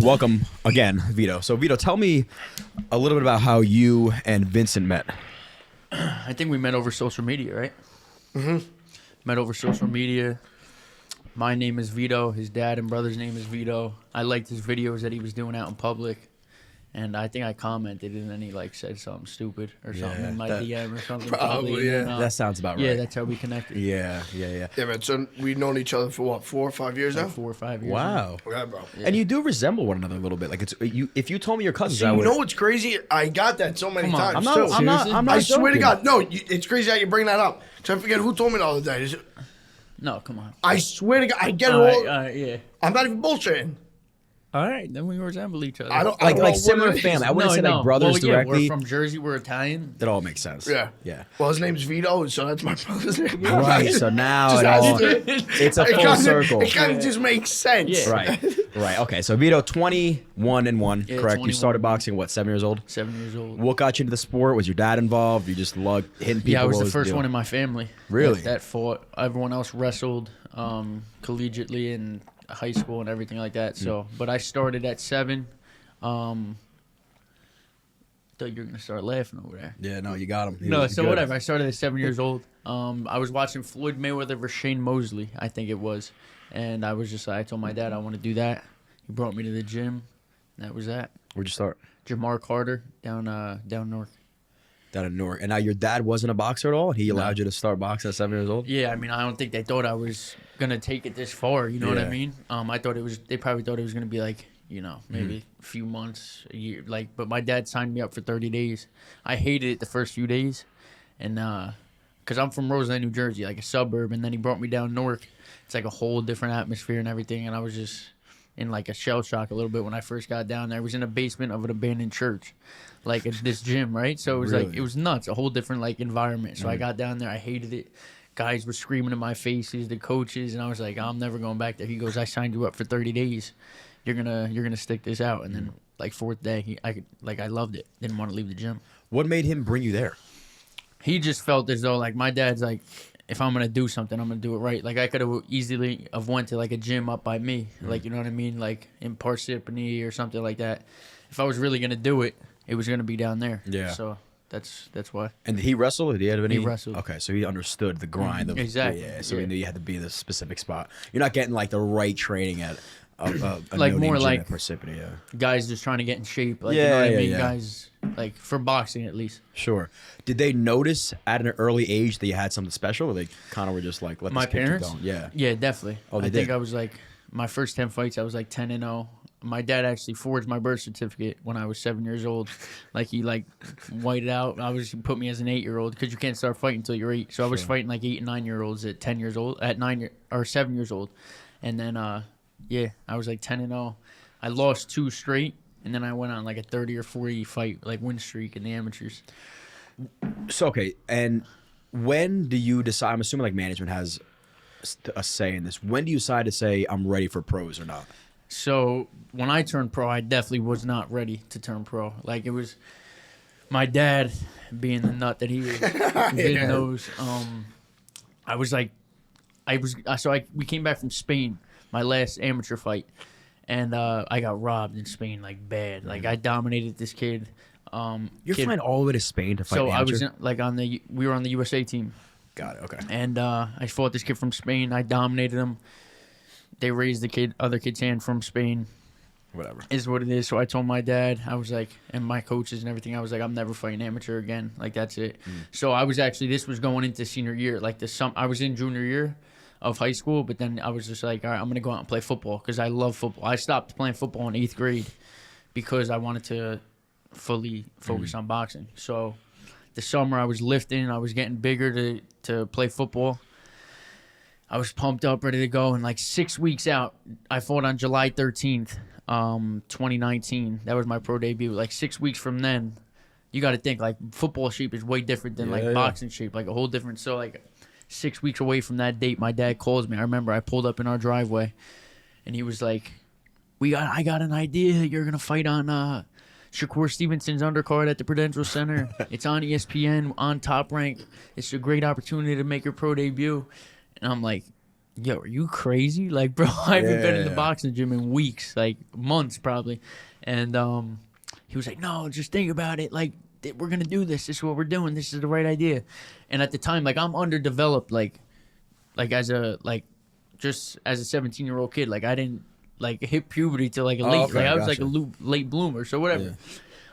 welcome again, Vito. So, Vito, tell me a little bit about how you and Vincent met. I think we met over social media, right? Mm-hmm. Met over social media. My name is Vito. His dad and brother's name is Vito. I liked his videos that he was doing out in public. And I think I commented, and then he said something stupid or something in my DM or something. Probably, yeah. That sounds about right. Yeah, that's how we connected. Yeah. Yeah, man. So we've known each other for what, 4 or 5 years now? 4 or 5 years. Wow. Yeah, bro. Yeah. And you do resemble one another a little bit. Like it's you. If you told me your cousins, So I you would. know what's crazy? I got that so many times. I'm not. too. I'm not I swear to joking. God, no. It's crazy how you bring that up. So I forget who told me the other day. No, come on. I swear to God, I get it All all. right, yeah. I'm not even bullshitting. All right, then we resemble each other. I don't Like know similar what it is. family. I wouldn't say like no. brothers Well, yeah, directly. we're from Jersey. We're Italian. That all makes sense. Yeah. Yeah. Well, his name's Vito, so that's my brother's name. Right. So now Just it has all, to- it's a it full kinda- circle. It kind of just makes sense. Yeah. Right. Okay. So Vito, 21-1, Yeah, correct? You started 21. boxing what, 7 years old? 7 years old. What got you into the sport? Was your dad involved? You just loved hitting people? Yeah, I was What the first deal? one in my family. Really? That fought. Everyone else wrestled collegiately in high school and everything like that. So, but I started at 7. I thought you were gonna start laughing over there. Yeah. No, you got him. No, so whatever. I started at 7 years old. I was watching Floyd Mayweather versus Shane Mosley, I think it was, and I told my dad I want to do that. He brought me to the gym. And that was that. Where'd you start? Jamar Carter down north. Down in Newark. And now your dad wasn't a boxer at all? He allowed you to start boxing at 7 years old? Yeah, I mean, I don't think they thought I was gonna take it this far. You know what I Yeah. mean? I thought it was. They probably thought it was gonna be like, maybe a few months, a year. But my dad signed me up for 30 days. I hated it the first few days, and because I'm from Roseland, New Jersey, like a suburb, and then he brought me down Newark. It's like a whole different atmosphere and everything, and I was just in like a shell shock a little bit when I first got down there. I was in a basement of an abandoned church, like this gym, right? So it was Really? like, it was nuts, a whole different like environment. So I got down there, I hated it. Guys were screaming in my faces, the coaches, and I was like, I'm never going back there. He goes, I signed you up for 30 days. You're gonna stick this out. And then like 4th day, I loved it. Didn't want to leave the gym. What made him bring you there? He just felt as though like my dad's like, if I'm gonna do something, I'm gonna do it right. Like I could have easily have went to like a gym up by me, like you know what I mean, like in Parsippany or something like that. If I was really gonna do it, it was gonna be down there. Yeah. So that's why. And did he wrestle? Did he have any? He wrestled. Okay, so he understood the grind. Of, Exactly. Yeah, so he Yeah. knew you had to be the specific spot. You're not getting like the right training at a Like, no-name more gym like- at Parsippany. Yeah. Guys just trying to get in shape, like you Yeah, know what yeah, I mean. yeah. Guys like for boxing at least. Sure. Did they notice at an early age that you had something special, or they kind of were just like, let My this kid keep parents? going? Yeah. Yeah, definitely. Oh, they I think did? I was like my first 10 fights. I was like 10-0. My dad actually forged my birth certificate when I was 7 years old. Like he whited out. He put me as an 8-year-old because you can't start fighting until you're 8. So I was fighting like 8 and 9-year-olds at 10 years old, at 7 years old, and then I was like 10-0. I lost 2 straight, and then I went on like a 30 or 40 fight like win streak in the amateurs. So okay, and when do you decide? I'm assuming like management has a say in this. When do you decide to say I'm ready for pros or not? So when I turned pro, I definitely was not ready to turn pro. Like it was my dad being the nut that he is. Vin knows. I was like, we came back from Spain, my last amateur fight, and I got robbed in Spain like bad. Like I dominated this kid. You're flying all the way to Spain to fight. So I was amateur? we were on the USA team. Got it. Okay. And I fought this kid from Spain. I dominated him. They raised the other kid's hand from Spain. Whatever. Is what it is. So I told my dad, I was like, and my coaches and everything, I was like, I'm never fighting amateur again. Like that's it. So I was this was going into senior year. Like I was in junior year of high school, but then I was just like, all right, I'm gonna go out and play football because I love football. I stopped playing football in 8th grade because I wanted to fully focus on boxing. So the summer I was lifting, I was getting bigger to play football. I was pumped up, ready to go, and like 6 weeks out, I fought on July 13th, 2019. That was my pro debut. Like 6 weeks from then, you got to think like football shape is way different than boxing shape, like a whole different. So like 6 weeks away from that date, my dad calls me. I remember I pulled up in our driveway, and he was like, I got an idea. You're gonna fight on Shakur Stevenson's undercard at the Prudential Center. It's on ESPN, on Top Rank. It's a great opportunity to make your pro debut. And I'm like, yo, are you crazy? Like, bro, I haven't been in the Yeah. boxing gym in weeks, like months probably. And he was like, no, just think about it. Like, we're going to do this. This is what we're doing. This is the right idea. And at the time, like, I'm underdeveloped, like just as a 17-year-old kid. Like, I didn't, like, hit puberty till, like, a late, okay, like, I was, like, gotcha. late bloomer. So whatever. Yeah.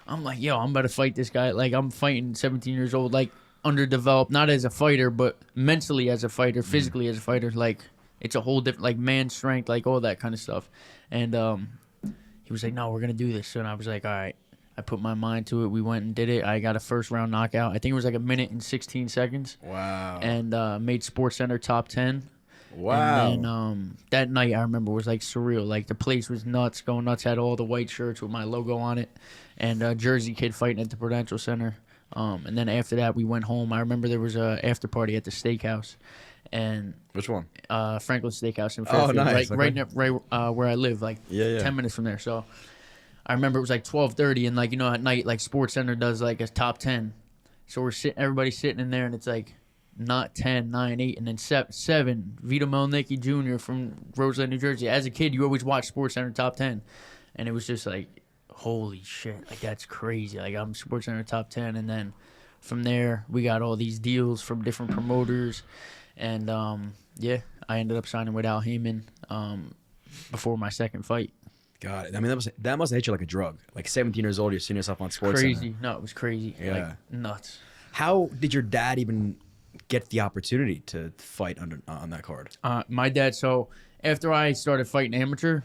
I'm like, yo, I'm about to fight this guy. Like, I'm fighting 17 years old, like, underdeveloped, not as a fighter, but mentally as a fighter, physically as a fighter. Like, it's a whole different, like, man strength, like, all that kind of stuff. And he was like, no, we're going to do this. And I was like, all right. I put my mind to it. We went and did it. I got a first-round knockout. I think it was like 1:16. Wow. And made SportsCenter top 10. Wow. And then that night, I remember, was like surreal. Like, the place was nuts, going nuts. Had all the white shirts with my logo on it, and Jersey kid fighting at the Prudential Center. And then after that, we went home. I remember there was a after party at the steakhouse, and Which one? Franklin Steakhouse in Oh, Fairfield, nice. right, Okay. right where I live, like Yeah. 10 minutes from there. So I remember it was like 12:30, and like, you know, at night, like, SportsCenter does like a top 10. So we're everybody's sitting in there, and it's like, not 10, 9, 8, and then 7. Vito Mielnicki Jr. from Roseland, New Jersey. As a kid, you always watch SportsCenter top 10, and it was just like, holy shit, like, that's crazy. Like, I'm SportsCenter top 10, and then from there, we got all these deals from different promoters, and yeah, I ended up signing with Al Heyman before my second fight. Got it. I mean, that must have hit you like a drug. Like 17 years old, you're seeing yourself on SportsCenter. Crazy. No, it was crazy. Yeah. Like, nuts. How did your dad even get the opportunity to fight on that card? My dad, so after I started fighting amateur,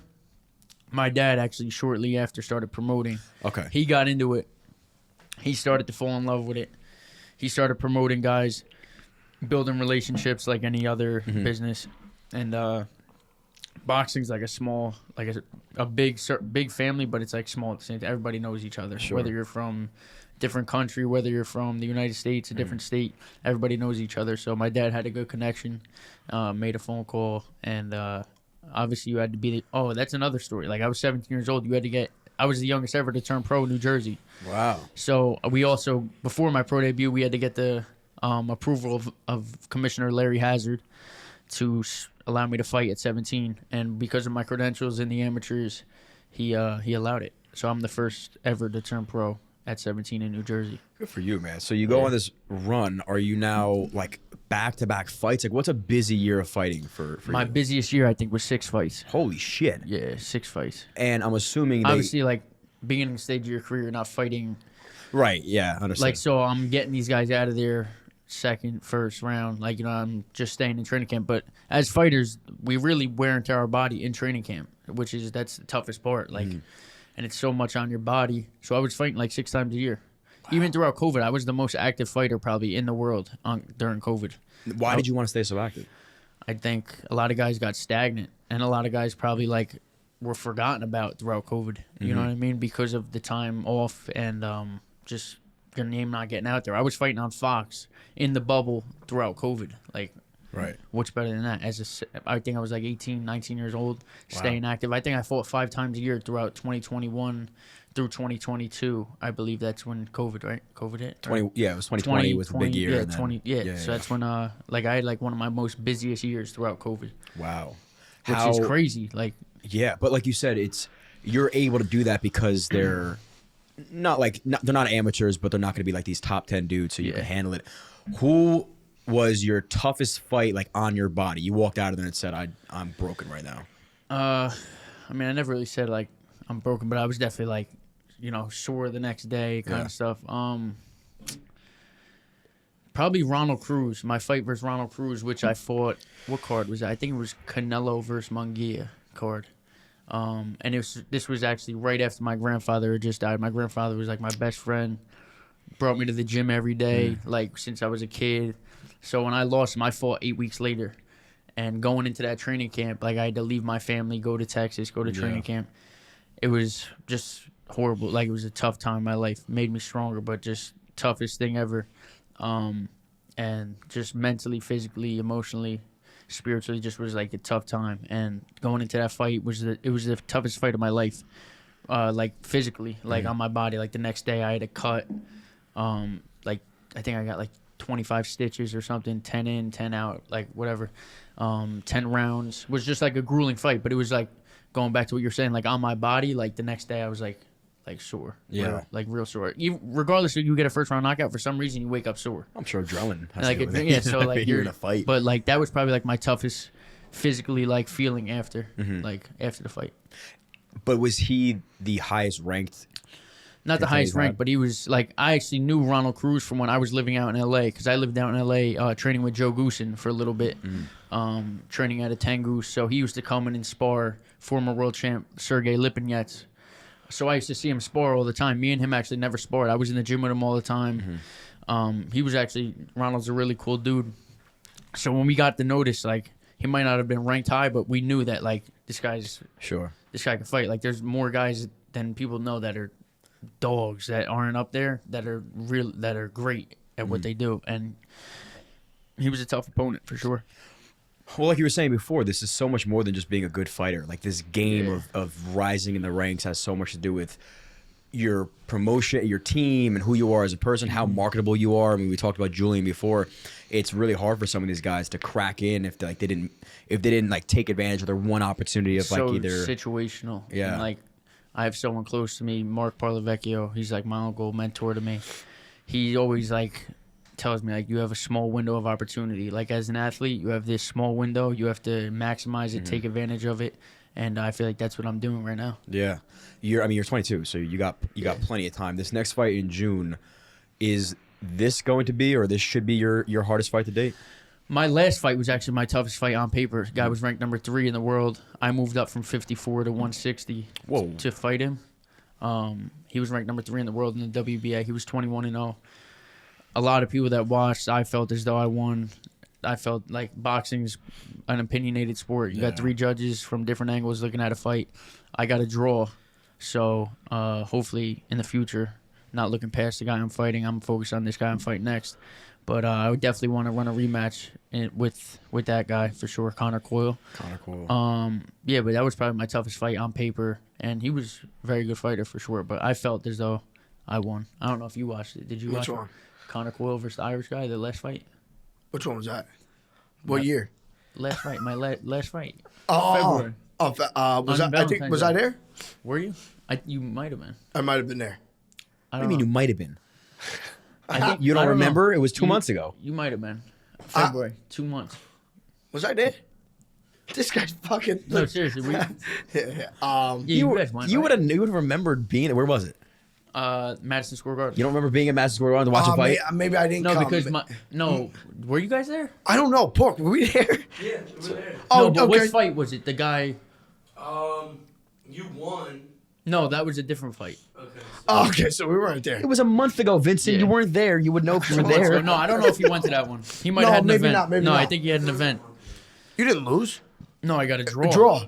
my dad actually shortly after started promoting. Okay. He got into it. He started to fall in love with it. He started promoting guys, building relationships like any other business. And boxing's like a small, like a big family, but it's like small at the same time. Everybody knows each other. Sure. Whether you're from different country, whether you're from the United States, a different state, everybody knows each other. So my dad had a good connection, made a phone call, and obviously you had to be that's another story. Like, I was 17 years old. I was the youngest ever to turn pro in New Jersey. Wow. So we also, before my pro debut, we had to get the approval of Commissioner Larry Hazard to allow me to fight at 17. And because of my credentials in the amateurs, he allowed it. So I'm the first ever to turn pro at 17 in New Jersey. Good for you, man. So you go on this run. Are you now like back-to-back fights? Like, what's a busy year of fighting for My you? busiest year, I think, was 6 fights. Holy shit. Yeah, 6 fights. And I'm assuming Obviously, like, beginning stage of your career, you're not fighting. Right, yeah, understand. Like, so I'm getting these guys out of there second, first round. Like, you know, I'm just staying in training camp. But as fighters, we really wear and tear our body in training camp, that's the toughest part. Like, and it's so much on your body. So I was fighting like 6 times a year. Wow. Even throughout COVID, I was the most active fighter probably in the world during COVID. Why did you want to stay so active? I think a lot of guys got stagnant, and a lot of guys probably like were forgotten about throughout COVID. You know what I mean? Because of the time off and just your name not getting out there. I was fighting on Fox in the bubble throughout COVID. Like, Right. what's better than that? I think I was like 18, 19 years old, staying active. I think I fought 5 times a year throughout 2021 through 2022. I believe that's when COVID, right? COVID hit. 20, yeah, it was 2020 was a big year. Yeah, and then, 20. Yeah, so that's when like I had like one of my most busiest years throughout COVID, Wow. which is crazy. Like, Yeah, but like you said, you're able to do that because they're they're not amateurs, but they're not going to be like these top 10 dudes, so you can handle it. Who was your toughest fight like on your body? You walked out of there and said, I'm broken right now. I mean, I never really said like I'm broken, but I was definitely like, you know, sore the next day kind of stuff. Probably Ronald Cruz, my fight versus Ronald Cruz, which I fought. What card was that? I think it was Canelo versus Munguia card. And this was actually right after my grandfather had just died. My grandfather was like my best friend, brought me to the gym every day, like since I was a kid. So when I lost him, I fought 8 weeks later. And going into that training camp, like I had to leave my family, go to Texas, go to training camp. It was just horrible. Like, it was a tough time in my life. Made me stronger, but just toughest thing ever. And just mentally, physically, emotionally, spiritually, just was like a tough time. And going into that fight was the toughest fight of my life. Like physically, like on my body. Like the next day, I had a cut. Like I think I got like 25 stitches or something, 10 in, 10 out, like whatever. 10 rounds. It was just like a grueling fight, but it was like going back to what you're saying, like on my body, like the next day I was like sore. Yeah. Like real sore. Regardless if you get a first round knockout, for some reason you wake up sore. I'm sure adrenaline has Like to do with it. yeah, so like you're in a fight. But like that was probably like my toughest physically like feeling after like after the fight. But was he the highest ranked? Not the highest rank, but he was like, I actually knew Ronald Cruz from when I was living out in LA, because I lived out in LA training with Joe Goosen for a little bit, training at a Tengoose. So he used to come in and spar former world champ Sergey Lipinets. So I used to see him spar all the time. Me and him actually never sparred. I was in the gym with him all the time. He was actually, Ronald's a really cool dude. So when we got the notice, like, he might not have been ranked high, but we knew that, like, this guy can fight. Like, there's more guys than people know that are dogs that aren't up there that are great at what they do, and he was a tough opponent for sure. Well, like you were saying before, this is so much more than just being a good fighter. Like this game of rising in the ranks has so much to do with your promotion, your team, and who you are as a person, how marketable you are. I mean, we talked about Julian before. It's really hard for some of these guys to crack in if they didn't like take advantage of their one opportunity of like either situational. Yeah. And, like, I have someone close to me, Mark Parlavecchio. He's like my uncle, mentor to me. He always like tells me like you have a small window of opportunity. Like as an athlete, you have this small window. You have to maximize it, take advantage of it, and I feel like that's what I'm doing right now. Yeah, you're 22, so you got plenty of time. This next fight in June, is this going to be, or this should be your hardest fight to date? My last fight was actually my toughest fight on paper. The guy was ranked number 3 in the world. I moved up from 54 to 160 to fight him. He was ranked number 3 in the world in the WBA. He was 21-0. A lot of people that watched, I felt as though I won. I felt like boxing's an opinionated sport. You got 3 judges from different angles looking at a fight. I got a draw. So hopefully in the future, not looking past the guy I'm fighting, I'm focused on this guy I'm fighting next. But I would definitely want to run a rematch with that guy for sure, Connor Coyle. Yeah, but that was probably my toughest fight on paper, and he was a very good fighter for sure. But I felt as though I won. I don't know if you watched it. Did you watch Which one? Connor Coyle versus the Irish guy, the last fight? Which one was that? What year? Last fight, my last fight. Oh, February. Was I there? Were you? You might have been. I might have been there. What do you mean you might have been? I think, You don't remember? know. It was 2 months ago. You might have been. February, 2 months. Was I there? This guy's fucking. No, seriously. You guys went, You right? would have remembered being there. Where was it? Madison Square Garden. You don't remember being at Madison Square Garden to watch a fight? Maybe I didn't No, come. because were you guys there? I don't know. Pork, were we there? Yeah, we're there. Oh, No, but okay. which fight was it? The guy. You won. No, that was a different fight. Okay. Oh, okay, so we weren't there. It was a month ago, Vincent. Yeah. You weren't there. You would know if you were So, there. no, I don't know if he went to that one. He might No, have had an maybe event. not, maybe no, I not. think he had an event. You didn't lose. No, I got a draw. Draw.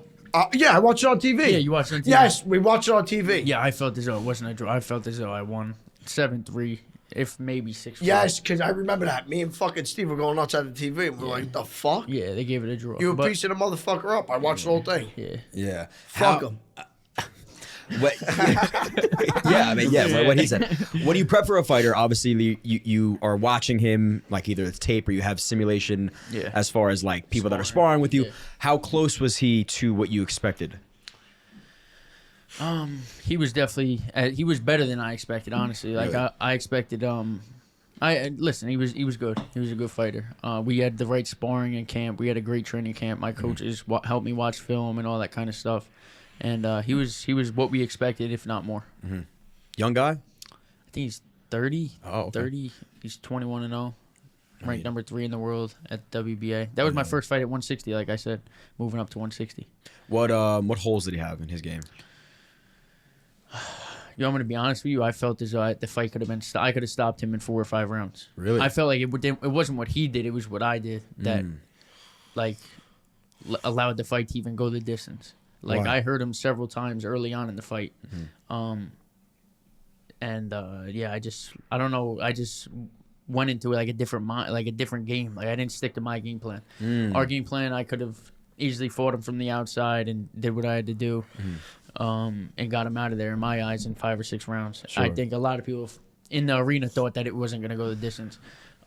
Yeah, I watched it on TV. Yeah, you watched it on TV. Yes, we watched it on TV. Yeah, I felt as though it wasn't a draw. I felt as though I won 7-3, if maybe 6-4. Yes, because I remember that. Me and fucking Steve were going outside the TV, and we're like, the fuck? Yeah, they gave it a draw. You were But- piecing the motherfucker up. I watched the whole thing. Yeah. Yeah. Fuck him. What, yeah, I mean, yeah, what he said. When you prep for a fighter, obviously you are watching him, like either it's tape or you have simulation as far as like people that are sparring with you. Yeah. How close was he to what you expected? He was definitely he was better than I expected, honestly. Like Really? I expected listen, he was good. He was a good fighter. We had the right sparring in camp. We had a great training camp. My coaches helped me watch film and all that kind of stuff. And he was what we expected, if not more. Mm-hmm. Young guy? I think he's 30. Oh, okay. 30. He's 21-0. Ranked number 3 in the world at WBA. That was my first fight at 160, like I said, moving up to 160. What holes did he have in his game? You want me to be honest with you? I felt as though the fight could have been. I could have stopped him in 4 or 5 rounds. Really? I felt like it wasn't what he did. It was what I did that, allowed the fight to even go the distance. Like Why? I heard him several times early on in the fight, I don't know. I just went into like a different game. Like I didn't stick to my game plan. Our game plan, I could have easily fought him from the outside and did what I had to do, and got him out of there in my eyes in 5 or 6 rounds. Sure. I think a lot of people in the arena thought that it wasn't going to go the distance.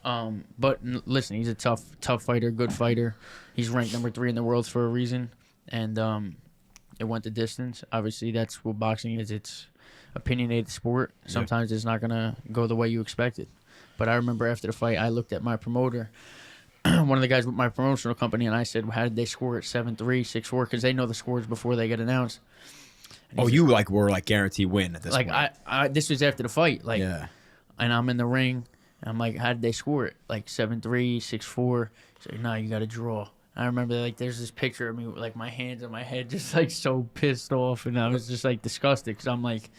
But listen, he's a tough fighter, good fighter. He's ranked number 3 in the world for a reason, and it went the distance. Obviously, that's what boxing is. It's opinionated sport. Sometimes it's not gonna go the way you expected. But I remember after the fight, I looked at my promoter, one of the guys with my promotional company, and I said, "How did they score it? 7-3, 6-4? Because they know the scores before they get announced." Oh, you like were like guaranteed win at this point. I this was after the fight, like, Yeah. and I'm in the ring, and I'm like, "How did they score it? Like 7-3, 6-4?" He's like, "No, you got to draw." I remember like there's this picture of me with like my hands on my head, just like so pissed off, and I was just like disgusted because I'm like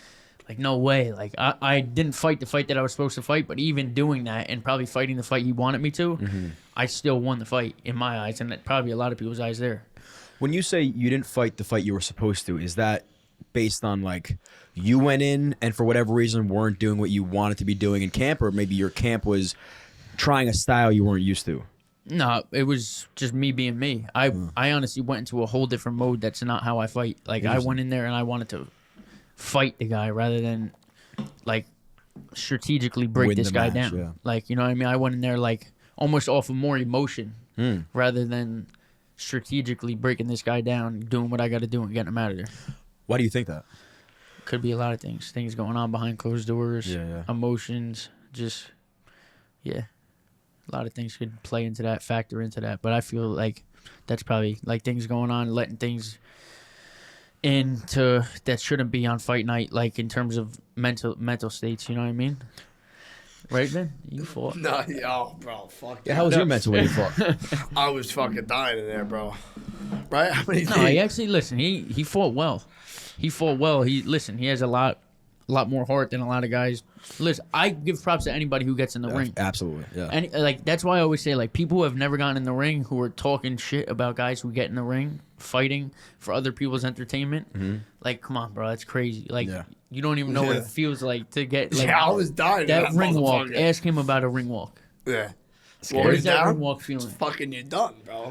no way. Like I didn't fight the fight that I was supposed to fight, but even doing that and probably fighting the fight he wanted me to, I still won the fight in my eyes, and probably a lot of people's eyes there. When you say you didn't fight the fight you were supposed to, is that based on like you went in and for whatever reason weren't doing what you wanted to be doing in camp, or maybe your camp was trying a style you weren't used to? No, it was just me being me. I honestly went into a whole different mode. That's not how I fight. Like I went in there and I wanted to fight the guy rather than like strategically break Win this the guy match, down. yeah. Like, you know what I mean? I went in there like almost off of more emotion rather than strategically breaking this guy down, doing what I got to do and getting him out of there. Why do you think that? Could be a lot of things. Things going on behind closed doors, emotions, just, yeah. A lot of things could play into that, factor into that. But I feel like that's probably like things going on, letting things into that shouldn't be on fight night, like in terms of mental states. You know what I mean? Right, man? You fought. No, yo, bro, fuck. Yeah, how was your mental when you fought? I was fucking dying in there, bro. Right? How many No, he actually listen. He fought well. He fought well. He has a lot more heart than a lot of guys. Listen, I give props to anybody who gets in the ring. Absolutely, yeah. And like that's why I always say like people who have never gotten in the ring who are talking shit about guys who get in the ring fighting for other people's entertainment. Like, come on, bro, that's crazy. Like, you don't even know what it feels like to get like I was dying. that in ring walk. motherfucker. Ask him about a ring walk. Yeah. What is that down? ring walk feeling? Fucking you're done, bro.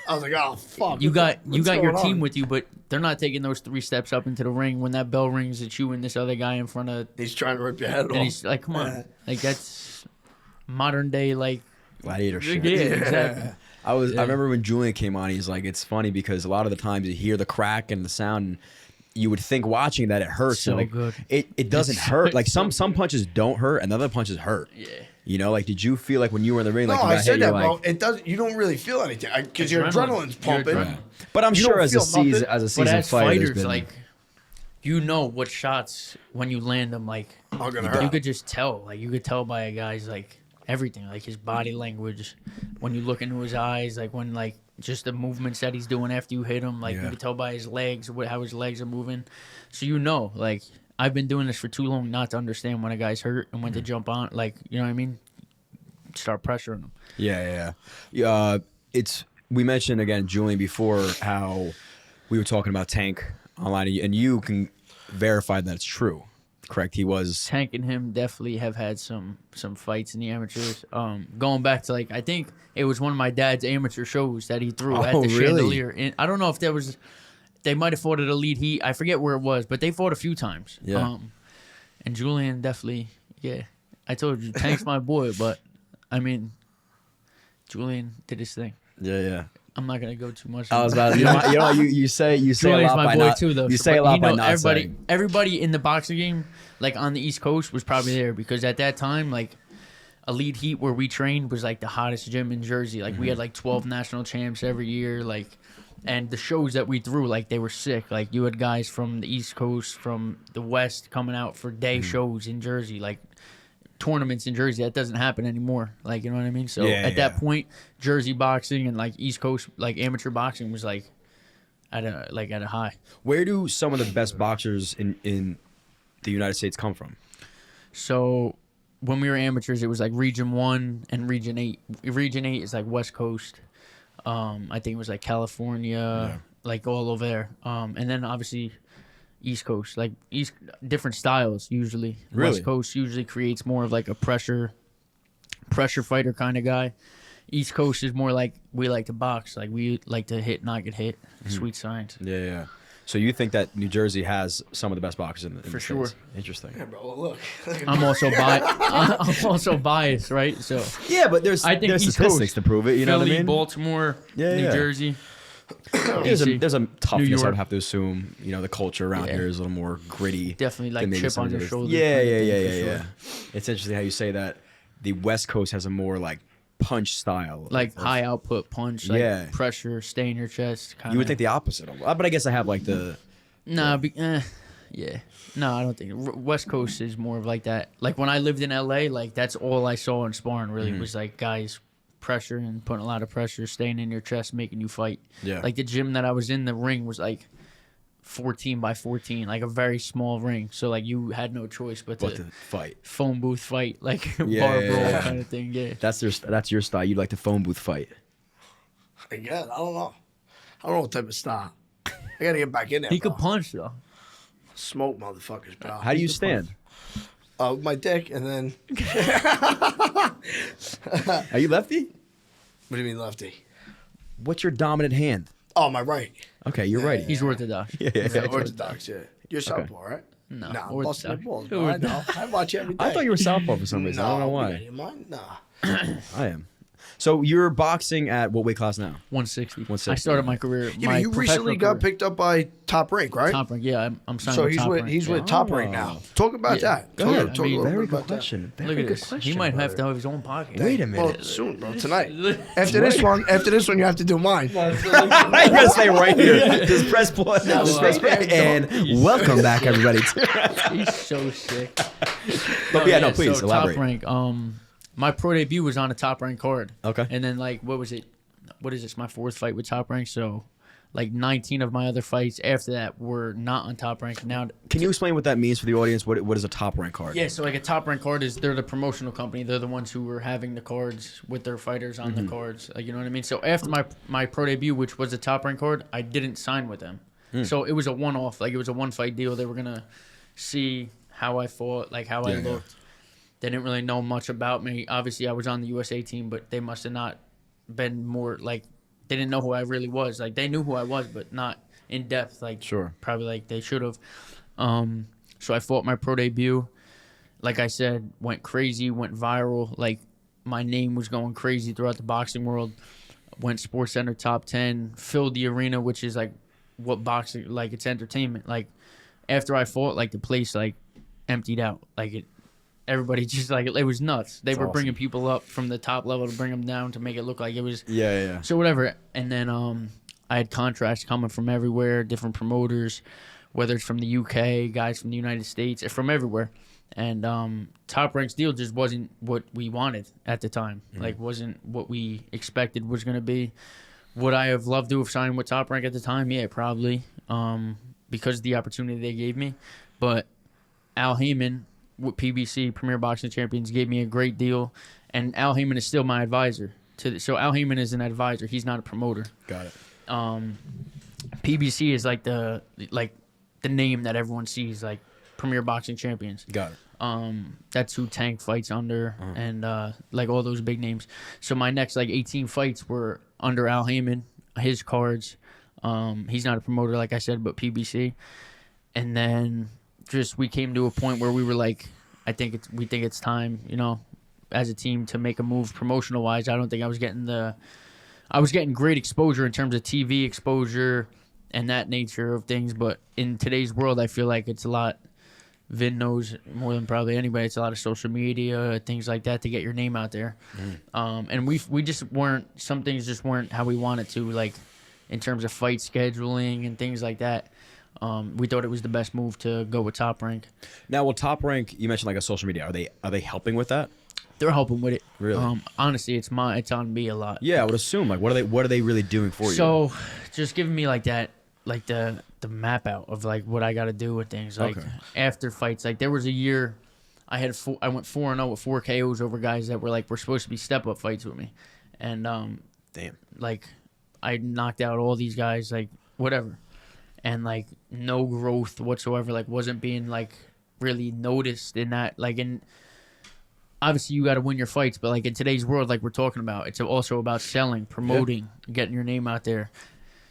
I was like, oh fuck. You got What's your going team on? with you, but they're not taking those 3 steps up into the ring. When that bell rings, it's you and this other guy in front of. He's trying to rip your head off. And he's like, come on, like that's modern day like. Gladiator shit. Yeah, exactly. I remember when Julian came on, he's like, it's funny because a lot of the times you hear the crack and the sound, and you would think watching that it hurts. So like, good. It doesn't hurt. Like some punches don't hurt and other punches hurt. Yeah. You know, like did you feel like when you were in the ring, like No, you I got said hit, that, you're bro. like, It doesn't. You don't really feel anything because your adrenaline's pumping. adrenaline. but I'm You sure don't as a feel nothing. season But fighter, as there's fighters, been, like, you know what shots when you land them, like, I'm gonna you hurt. could just tell. Like, you could tell by a guy's, like, everything. Like, his body language, when you look into his eyes, like, when, like, just the movements that he's doing after you hit him. Like, you could tell by his legs, how his legs are moving. So, you know, like, I've been doing this for too long not to understand when a guy's hurt and when to jump on. Like, you know what I mean? Start pressuring him. Yeah. We mentioned again Julian before how we were talking about Tank online, and you can verify that it's true. Correct? He was Tank and him definitely have had some fights in the amateurs. Going back to like I think it was one of my dad's amateur shows that he threw at the really? Chandelier. And I don't know if there was they might have fought at Elite Heat. I forget where it was, but they fought a few times. Yeah. And Julian definitely, yeah. I told you, Tank's my boy, but I mean, Julian did his thing. Yeah. I'm not gonna go too much. I was about you say a Julian's lot my by boy not too, though. you say a lot by not everybody, saying. everybody in the boxing game, like on the East Coast, was probably there because at that time, like Elite Heat, where we trained, was like the hottest gym in Jersey. Like we had like 12 national champs every year, like, and the shows that we threw, like they were sick. Like you had guys from the East Coast, from the West, coming out for day shows in Jersey, like tournaments in Jersey. That doesn't happen anymore. Like, you know what I mean? So at that point, Jersey boxing and like East Coast, like amateur boxing was like at a high. Where do some of the best boxers in the United States come from? So when we were amateurs, it was like Region 1 and Region 8. Region 8 is like West Coast. I think it was like California, like all over there. And then obviously East Coast, like different styles usually. Really? West Coast usually creates more of like a pressure fighter kind of guy. East Coast is more like we like to box, like we like to hit, not get hit. Sweet science. Yeah. So you think that New Jersey has some of the best boxers in the For States? sure. Interesting. Yeah, bro, look. I'm also biased, right? So Yeah, but there's I think East statistics Coast, to prove it. You know Philly, what I mean? Baltimore, Yeah, New yeah. Jersey. There's DC, a toughness. York. I would have to assume. You know, the culture around Yeah. here is a little more gritty. Definitely, like, than maybe chip some on of your the- shoulder Yeah, kind of yeah, thing, yeah, for yeah, sure. yeah. It's interesting how you say that. The West Coast has a more like punch style. Like of- high output punch, like Yeah. pressure, stay in your chest. Kinda. You would think the opposite. But I guess I have like the. Nah, yeah. No, I don't think West Coast is more of like that. Like when I lived in LA, like that's all I saw in sparring really Mm-hmm. was like guys pressure and putting a lot of pressure, staying in your chest, making you fight. Yeah. Like the gym that I was in, the ring was like 14 by 14, like a very small ring. So like you had no choice but But to the fight. phone booth fight, like Yeah, bar yeah, brawl yeah. kind of thing. Yeah. That's your style. You like the phone booth fight. Again, I don't know. I don't know what type of style. I gotta get back in there. He bro. could punch though. Smoke motherfuckers, bro. How do you stand? With my dick, and then. Are you lefty? What do you mean, lefty? What's your dominant hand? Oh, my right. Okay, you're righty. He's orthodox. Yeah. Yeah, orthodox, yeah. You're southwall, right? No, Nah, I'm orthodox. busting the balls, bro. I know. I watch you every day. I thought you were southpaw for some reason. I don't know why. You mind? Nah. I am. So you're boxing at what weight class now? 160. 160. I started my career. Yeah, my but you recently professional got picked up by Top Rank, right? Top rank. Yeah, I'm signed So with he's Top with Rank. he's yeah. with Top Rank now. Talk about Yeah. that. Go Talk, ahead. talk a little Very bit good about that. question. Very Look at good this. question. He might have to brother. have his own podcast. Wait a minute. Well, soon, bro. Tonight. After this one, you have to do mine. I gotta stay right here. Just press play. Just press play. And welcome back, everybody. He's so sick. But yeah, no, please so elaborate. Top rank. My pro debut was on a Top Rank card. Okay. And then like, what was it? What is this? My fourth fight with Top Rank. So, like 19 of my other fights after that were not on Top Rank. Now, Can you explain what that means for the audience? What is a top rank card? yeah. So like a Top Rank card is they're the promotional company. They're the ones who were having the cards with their fighters on the cards. You know what I mean? So after my pro debut, which was a Top Rank card, I didn't sign with them. So it was a one-off. Like it was a one-fight deal. They were gonna see how I fought, like how I Yeah, yeah. looked. They didn't really know much about me. Obviously, I was on the USA team, but they must have not been more like they didn't know who I really was. Like they knew who I was, but not in depth. Like Sure. probably like they should have. So I fought my pro debut. Like I said, went crazy, went viral. Like my name was going crazy throughout the boxing world. Went Sports Center top 10, filled the arena, which is like what boxing like it's entertainment. Like after I fought, like the place like emptied out. Like it. Everybody just like it was nuts. They That's were awesome. bringing people up from the top level to bring them down to make it look like it was. Yeah. So whatever. And then I had contracts coming from everywhere, different promoters, whether it's from the UK, guys from the United States, from everywhere. And Top Rank's deal just wasn't what we wanted at the time. Like wasn't what we expected was going to be. Would I have loved to have signed with Top Rank at the time? Yeah, probably. Because of the opportunity they gave me. But Al Heyman with PBC, Premier Boxing Champions, gave me a great deal, and Al Heyman is still my advisor. So Al Heyman is an advisor; he's not a promoter. Got it. PBC is like the name that everyone sees, like Premier Boxing Champions. Got it. That's who Tank fights under, and like all those big names. So my next like 18 fights were under Al Heyman, his cards. He's not a promoter, like I said, but PBC, and then. Just we came to a point where we were like, we think it's time, you know, as a team to make a move promotional wise. I don't think I was getting great exposure in terms of TV exposure and that nature of things, but in today's world, I feel like it's a lot. Vin knows more than probably anybody. It's a lot of social media, things like that to get your name out there, and we just weren't. Some things just weren't how we wanted to, like in terms of fight scheduling and things like that. We thought it was the best move to go with Top Rank. Now, will Top Rank? You mentioned like a social media. Are they helping with that? They're helping with it. Really? Honestly, it's on me a lot. Yeah, I would assume. Like, what are they really doing for you? So, just giving me like that, like the map out of like what I got to do with things. Like after fights, like there was a year, I went 4-0 with 4 KOs over guys that were supposed to be step up fights with me, and damn, like I knocked out all these guys, like whatever. And like no growth whatsoever, like wasn't being like really noticed in that. Like in obviously you got to win your fights, but like in today's world, like we're talking about, it's also about selling, promoting, getting your name out there.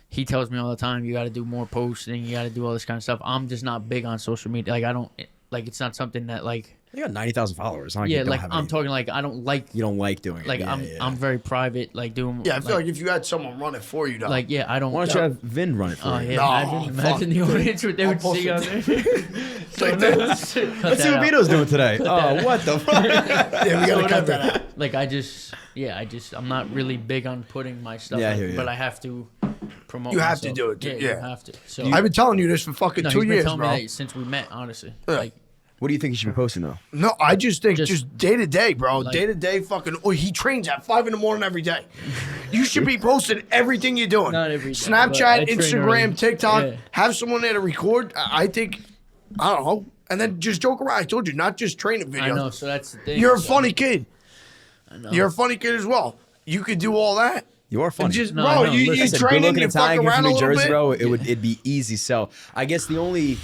he tells me all the time, you got to do more posting, you got to do all this kind of stuff. I'm just not big on social media. Like I don't like it's not something that like. You got 90,000 followers. Huh? Yeah, like I'm talking like I don't like. You don't like doing it. Like I'm very private. Like doing. Yeah, I feel like if you had someone run it for you, though. Like yeah, I don't. Why don't you have Vin run it for Oh you? yeah, No, imagine the audience what they would see on there. Let's see what Vito's doing today. Oh, what the fuck? Yeah, we gotta cut that out. Like I'm not really big on putting my stuff. Yeah, I out, hear you. but I have to promote. You have to myself. do it, Yeah, yeah. you have to. So I've been telling you this for fucking no, 2 he's been years, telling bro. me that since we met. Honestly, Yeah. like What do you think you should be posting though? No, I just think Just- just day to day, bro. Like- Day to day, fucking. Oh, he trains at 5 a.m. every day. You should be posting everything you're doing. Not every day, but I Snapchat, train Instagram, early. TikTok. Yeah. Have someone there to record. I think, I don't know, and then just joke around. I told you, not just training videos. I know. So that's the thing. You're a So- funny kid. I know. You're a funny kid as well. You could do all that. You are funny. And just, No, I bro, know. you Listen, train and good-looking you fuck Italian kid around from a New little Jersey, bit. bro. It'd be easy sell. I guess the only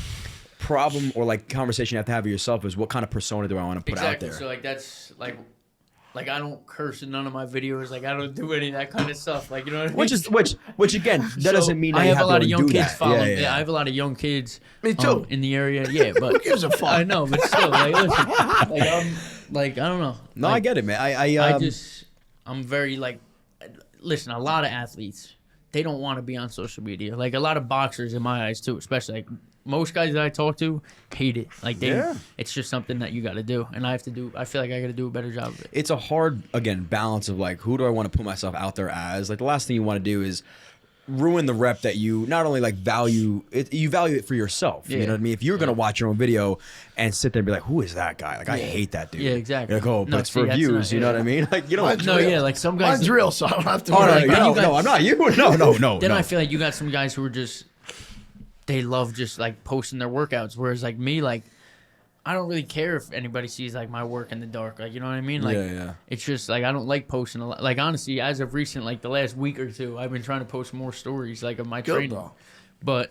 problem or like conversation you have to have with yourself is what kind of persona do I want to put Exactly. out there? So like that's like I don't curse in none of my videos. Like I don't do any of that kind of stuff. Like you know what I mean? Which again, that So, doesn't mean that I you have a lot to of young do kids that. following. Yeah. I have a lot of young kids. Me too. In the area. Yeah, but Who gives a fuck? I know, but still, like listen, like I'm like I don't know. No, Like, I get it, man. I'm very like, listen, a lot of athletes, they don't want to be on social media. Like a lot of boxers in my eyes too, especially like most guys that I talk to hate it. Like it's just something that you got to do. And I feel like I got to do a better job of it. It's a hard, again, balance of like, who do I want to put myself out there as? Like the last thing you want to do is ruin the rep that you not only like value it, you value it for yourself. You Yeah. know what I mean? If you're gonna watch your own video and sit there and be like, who is that guy? Like I hate that dude. Yeah, exactly. You're like, oh, but No, it's see, for that's views. not- You know yeah. what I mean? Like you don't. Mine's No, real. yeah, like some guys. Mine's real, so I don't have to Oh no, worry. Like, then you guys- no, I'm not you. No. Then no. I feel like you got some guys who are just, they love just like posting their workouts. Whereas like me, like, I don't really care if anybody sees like my work in the dark. Like, you know what I mean? Like, Yeah. it's just like, I don't like posting a lot. Like, honestly, as of recent, like the last week or two, I've been trying to post more stories like of my Good, training. bro. But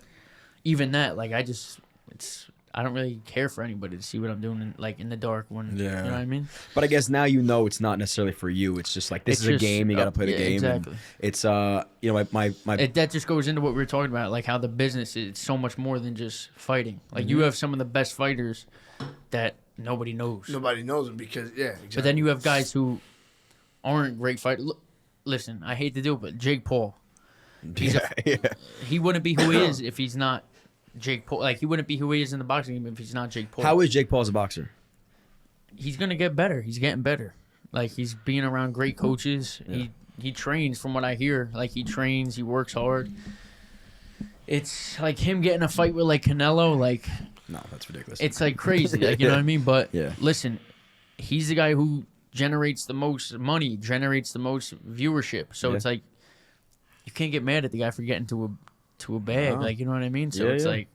even that, like, I don't really care for anybody to see what I'm doing in the dark when, you know what I mean? But I guess now you know it's not necessarily for you. It's just like this It's is a just- game. You got to play the yeah, game. and exactly. It's you know my That just goes into what we were talking about, like how the business is so much more than just fighting. Like you have some of the best fighters that nobody knows. Nobody knows him because, yeah, exactly. But then you have guys who aren't great fighters. Listen, I hate to do it, but Jake Paul, he wouldn't be who he is if he's not Jake Paul. Like he wouldn't be who he is in the boxing game if he's not Jake Paul. How is Jake Paul as a boxer? He's gonna get better. He's getting better. Like he's being around great coaches. Yeah. He trains from what I hear. Like he trains. He works hard. It's like him getting a fight with like Canelo. Like No, that's ridiculous. it's like crazy. Like you know what I mean? But Yeah. listen, he's the guy who generates the most money, generates the most viewership. So Yeah. it's like you can't get mad at the guy for getting to a bag. No. Like you know what I mean? So Yeah, it's yeah. like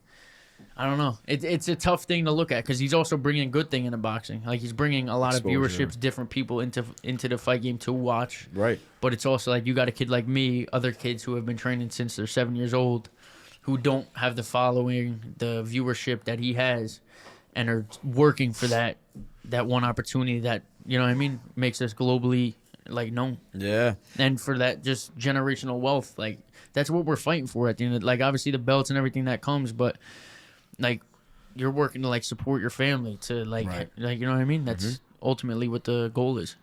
I don't know. It's a tough thing to look at because he's also bringing a good thing into boxing. Like he's bringing a lot of Exposure. viewerships, different people into the fight game to watch. right. But it's also like you got a kid like me, other kids who have been training since they're 7 years old, who don't have the following, the viewership that he has, and are working for that one opportunity that you know what I mean makes us globally like known, Yeah. and for that just generational wealth. Like that's what we're fighting for at the end of like obviously the belts and everything that comes, but like you're working to like support your family to like Right. like you know what I mean. That's ultimately what the goal is.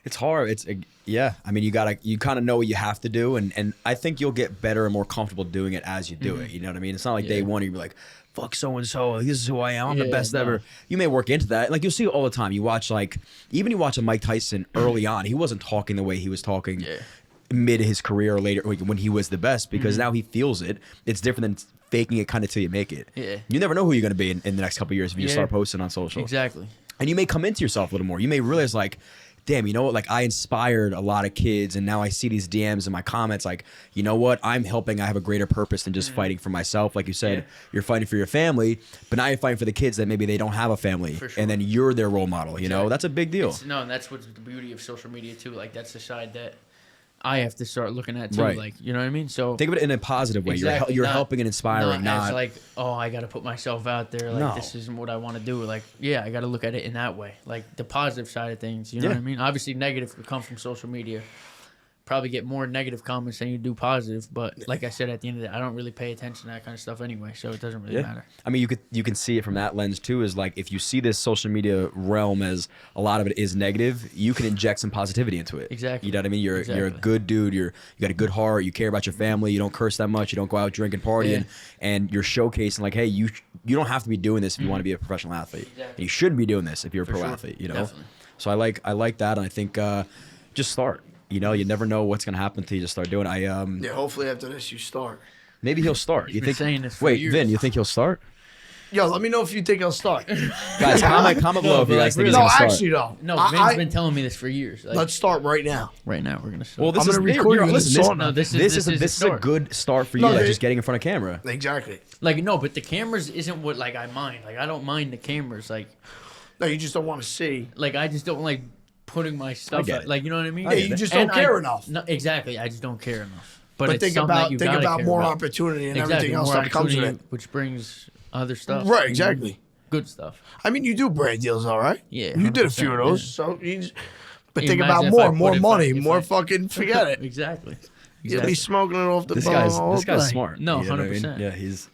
It's hard. Yeah. I mean, you kind of know what you have to do, and I think you'll get better and more comfortable doing it as you do it. You know what I mean? It's not like day Yeah. one you'll be like, fuck so and so. This is who I am. I'm the Yeah, best no. ever. You may work into that. Like you'll see it all the time. You watch a Mike Tyson early on. He wasn't talking the way he was talking Yeah. mid his career or later when he was the best because now he feels it. It's different than faking it kind of till you make it. Yeah. You never know who you're going to be in the next couple of years if you Yeah. start posting on social. Exactly. And you may come into yourself a little more. You may realize like, damn, you know what? Like I inspired a lot of kids and now I see these DMs in my comments like, you know what? I'm helping. I have a greater purpose than just fighting for myself. Like you said, Yeah. you're fighting for your family, but now you're fighting for the kids that maybe they don't have a family. For sure. And then you're their role model, you know? Exactly. That's a big deal. No, and that's what's the beauty of social media too. Like that's the side that I have to start looking at too. Right. Like you know what I mean? So Think of it in a positive way. Exactly. You're Not- helping and inspiring, not not as like, oh, I got to put myself out there. Like No. this isn't what I want to do. Like yeah, I got to look at it in that way. Like the positive side of things. You know Yeah. what I mean? Obviously, negative could come from social media. probably get more negative comments than you do positive. But like I said, at the end of the day, I don't really pay attention to that kind of stuff anyway, so it doesn't really matter. I mean, you can see it from that lens too. Is like if you see this social media realm as a lot of it is negative, you can inject some positivity into it. Exactly. You know what I mean? You're a good dude. You got a good heart. You care about your family. You don't curse that much. You don't go out drinking, partying, and you're showcasing like, hey, you don't have to be doing this if you want to be a professional athlete. Exactly. You shouldn't be doing this if you're a pro sure. athlete. You know. Definitely. So I like that, and I think just start. You know, you never know what's gonna happen until you just start doing it. Yeah, hopefully after this you start. Maybe he'll start. He's You been think? saying this for Wait, years. Vin, you think he'll start? Yo, let me know if you think he'll start. Guys, comment below if you but guys like, think he's No, gonna start. actually though. No, I- Vin's I- been telling me this for years. Like, let's start right now. right now, we're gonna start. Well, this I'm is gonna record you in the listen, sauna. No, this this is a a start. good start for you, No, like they- just getting in front of camera. Exactly. Like no, but the cameras isn't what like I mind. Like I don't mind the cameras. Like No, you just don't want to see. I just don't like putting my stuff. get it. Like you know what I mean? Yeah, you just don't And care enough. No, exactly. I just don't care enough. But But it's think something that about you think gotta about care more about. opportunity and Exactly, everything else more that comes with opportunity, it. which brings other stuff. Right, exactly. Good stuff. I mean, you do brand deals, all right? Yeah, You did a few of 100%, those, yeah. so you just, but Yeah, think imagine about if I more put it money, if more I- fucking forget it. Exactly. You'll be smoking it off the This bone guy's all this guy's day. smart. No, you know what I mean? 100%. Yeah, he's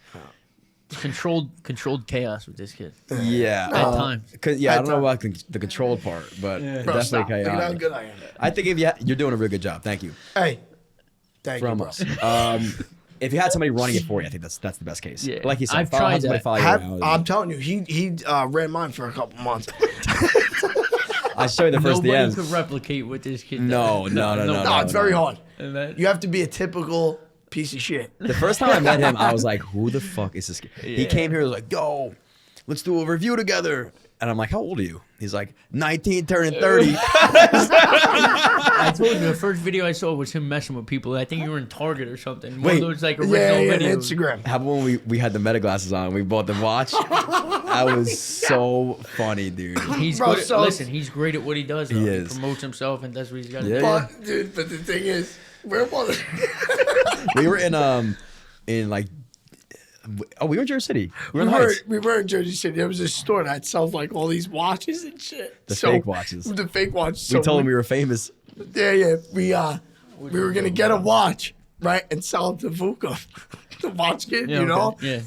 Controlled chaos with this kid. yeah. At times. Yeah, I At don't know times. about the controlled part, but Bro, definitely stop. Look at how chaotic. good I am. I think if you're doing a really good job. Thank you Hey, thank from you, bro. us. If you had somebody running it for you, I think that's the best case. Yeah. Like you said, I've have tried somebody that. follow you around. I'm telling you, he ran mine for a couple months. I show you the first Nobody DMs. could replicate what this kid No, does. no, No, it's very hard. And that- You have to be a typical piece of shit. The first time I met him, I was like, "Who the fuck is this kid?" He came here, he was like, "Yo, let's do a review together." And I'm like, "How old are you?" He's like, 19 turning 30. I told you the first video I saw was him messing with people. I think you were in Target or something. One Wait. of those like original Yeah, videos. Instagram. How about when we had the meta glasses on? We bought the watch. That was so funny, dude. He's Bro, good. so- Listen, he's great at what he does. Though. He He is. promotes himself and does what he's got to Yeah. do. But dude, but the thing is, where was We were in like, we were in Jersey City. We were in the Heights. we were in Jersey City. There was a store that sells like all these watches and shit. The fake watches. The fake watches. We told him we were famous. Yeah. We were gonna get a watch, right, and sell it to Vuka, the watch kid, Yeah, you know. okay. Yeah.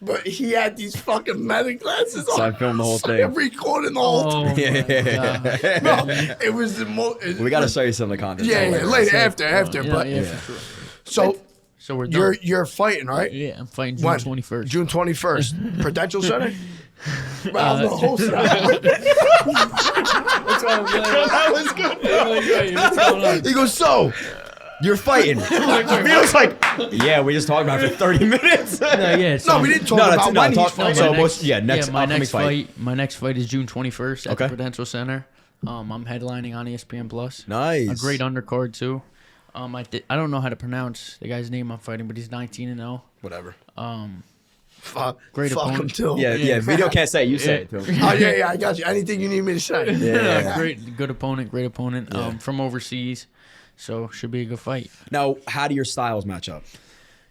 But he had these fucking meta glasses on. So I filmed the whole So thing. I'm recording the whole Oh, thing. my God. Bro, it was the most. We got to show you some of the content. Yeah, later, after. Yeah, But yeah, for sure. so So we're done. you're fighting, right? Yeah, I'm fighting June When? 21st. June 21st. Prudential Center? Bro, I'm the host of that. That was good. He goes, so, You're fighting. Vito's like, yeah, we just talked about it for 30 minutes. Yeah, so no, we didn't talk No, about when he's talk- fighting. so my what's- next my upcoming next fight. My next fight is June 21st at Okay. the Prudential Center. I'm headlining on ESPN Plus. Nice. A great undercard too. I don't know how to pronounce the guy's name I'm fighting, but he's 19-0. Whatever. Fuck, Great fuck him opponent. too. Yeah. Video can't say it. You say it to him. Oh, yeah, I got you. Anything you need me to say. Yeah. Great opponent. Yeah. From overseas, so should be a good fight. Now, how do your styles match up?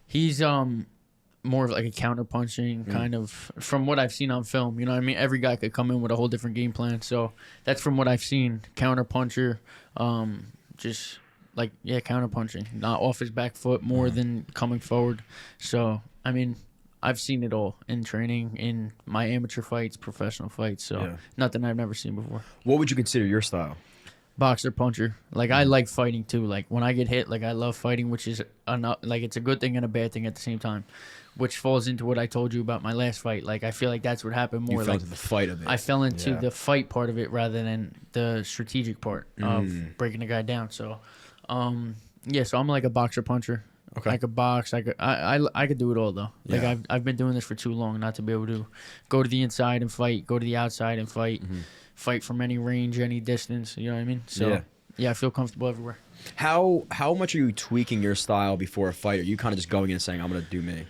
He's more of like a counter punching kind of from what I've seen on film. You know what I mean? Every guy could come in with a whole different game plan. So that's from what I've seen. Counter puncher, just like counter punching, not off his back foot more than coming forward. So I mean, I've seen it all in training, in my amateur fights, professional fights. So Yeah. nothing I've never seen before. What would you consider your style? Boxer puncher. Like I like fighting too. Like when I get hit, like I love fighting, which is like it's a good thing and a bad thing at the same time, which falls into what I told you about my last fight. Like I feel like that's what happened You more. fell Like into the fight of it. I fell into Yeah. the fight part of it rather than the strategic part of breaking the guy down. So, so I'm like a boxer puncher. Okay. I could box. I could do it all though. Like Yeah. I've been doing this for too long not to be able to go to the inside and fight, go to the outside and fight, fight from any range, any distance. You know what I mean? So yeah, I feel comfortable everywhere. How much are you tweaking your style before a fight? Are you kind of just going in and saying, I'm going to do me?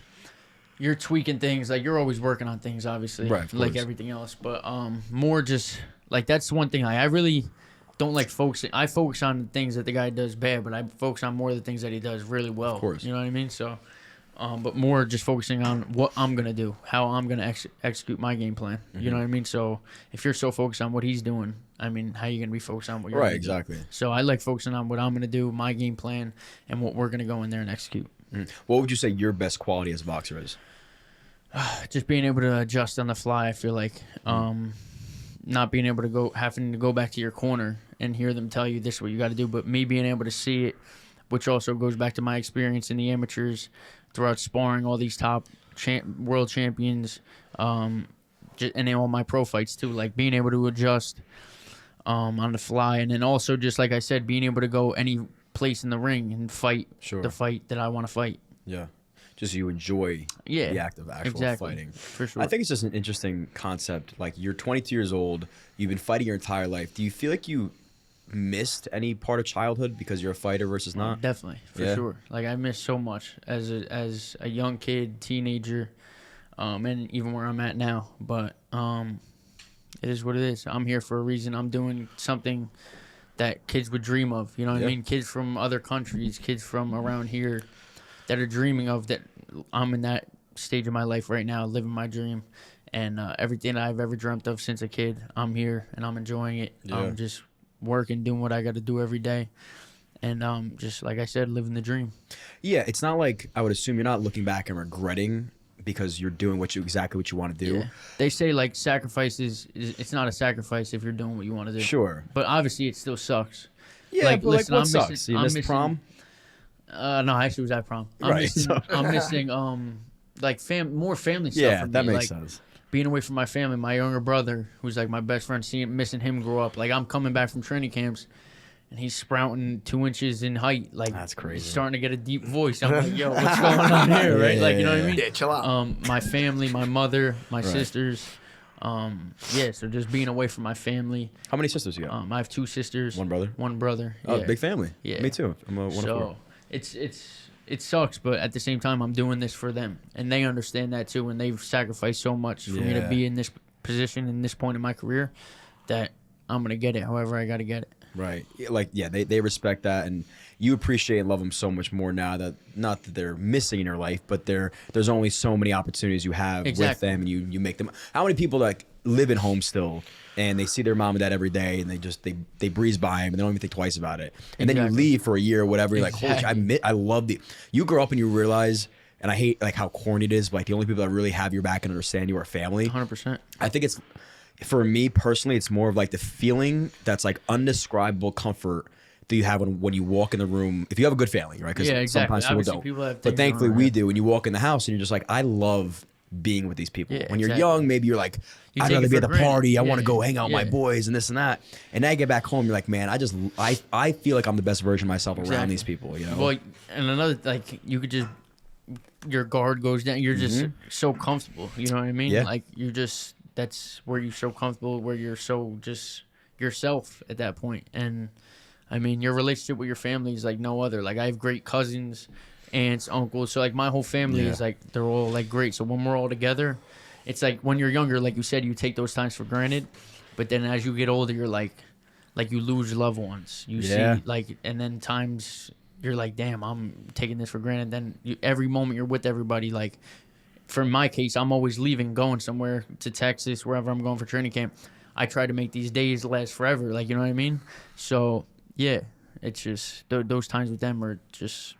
You're tweaking things, like you're always working on things, obviously, Right, of like course. everything else. But more just like that's one thing I really don't like focusing. I focus on the things that the guy does bad, but I focus on more of the things that he does really well. Of course. You know what I mean? So but more just focusing on what I'm gonna do, how I'm gonna execute my game plan. You know what I mean? So if you're so focused on what he's doing, I mean, how you gonna be focused on what you're Right, gonna exactly. do? So I like focusing on what I'm gonna do, my game plan, and what we're gonna go in there and execute. What would you say your best quality as a boxer is? Just being able to adjust on the fly. I feel like not being able to having to go back to your corner and hear them tell you this is what you got to do, but me being able to see it, which also goes back to my experience in the amateurs throughout sparring all these top world champions, and in all my pro fights too, like being able to adjust on the fly, and then also just like I said, being able to go any place in the ring and fight the fight that I want to fight. Yeah. Just you enjoy the act of actual fighting. For sure. I think it's just an interesting concept. Like, you're 22 years old, you've been fighting your entire life. Do you feel like you missed any part of childhood because you're a fighter versus not? Definitely, for sure. Like, I missed so much as a young kid, teenager, and even where I'm at now. But it is what it is. I'm here for a reason. I'm doing something that kids would dream of. You know what I mean? Kids from other countries, kids from around here that are dreaming of that. I'm in that stage of my life right now, living my dream, and everything I've ever dreamt of since a kid, I'm here and I'm enjoying it. I'm just working, doing what I got to do every day, and just like I said, living the dream. Yeah, it's not like, I would assume you're not looking back and regretting because you're doing exactly what you want to do. Yeah. They say like sacrifice it's not a sacrifice if you're doing what you want to do. Sure. But obviously it still sucks. Yeah, like, but listen, what sucks? You missed prom? No, actually it was at prom. I'm missing like more family stuff. Yeah, for me. that makes like, sense. Being away from my family, my younger brother, who's like my best friend, missing him grow up. Like, I'm coming back from training camps, and he's sprouting 2 inches in height. Like, that's crazy. He's starting to get a deep voice. I'm like, yo, what's going on here, right? Like, you know what I mean? Yeah, chill out. My family, my mother, my sisters. So just being away from my family. How many sisters you got? I have 2 sisters. One brother? One brother. Oh, yeah. big family. Yeah. Me too. I'm one of 4. It sucks, but at the same time, I'm doing this for them, and they understand that too, and they've sacrificed so much for me to be in this position, in this point in my career, that I'm gonna get it however I gotta get it. Right. Like, they respect that, and you appreciate and love them so much more now that, not that they're missing in your life, but there's only so many opportunities you have with them, and you make them. How many people like live at home still, and they see their mom and dad every day, and they breeze by them, and they don't even think twice about it, and then you leave for a year or whatever. You're like, holy shit, I love you grow up and you realize. And I hate like how corny it is, but like the only people that really have your back and understand you are family. 100%. I think it's, for me personally, it's more of like the feeling that's like undescribable comfort that you have when you walk in the room. If you have a good family, right? Because sometimes people don't. But thankfully we do. When you walk in the house and you're just like, I love being with these people. When you're young, maybe you're like, I'd rather be at the party. I want to go hang out with my boys and this and that. And now you get back home, you're like, man, I feel like I'm the best version of myself around these people. You know. Well, and another, like, you could just, your guard goes down. You're just so comfortable. You know what I mean? Yeah. Like, that's where you're so comfortable, where you're so just yourself at that point. And I mean, your relationship with your family is like no other. Like, I have great cousins, aunts, uncles. So like my whole family is like, they're all like great. So when we're all together, it's like when you're younger, like you said, you take those times for granted. But then as you get older, you're like you lose your loved ones. You see, like, and then times you're like, damn, I'm taking this for granted. Then every moment you're with everybody. Like, for my case, I'm always leaving, going somewhere to Texas, wherever I'm going for training camp. I try to make these days last forever. Like, you know what I mean? So yeah, it's just those times with them are just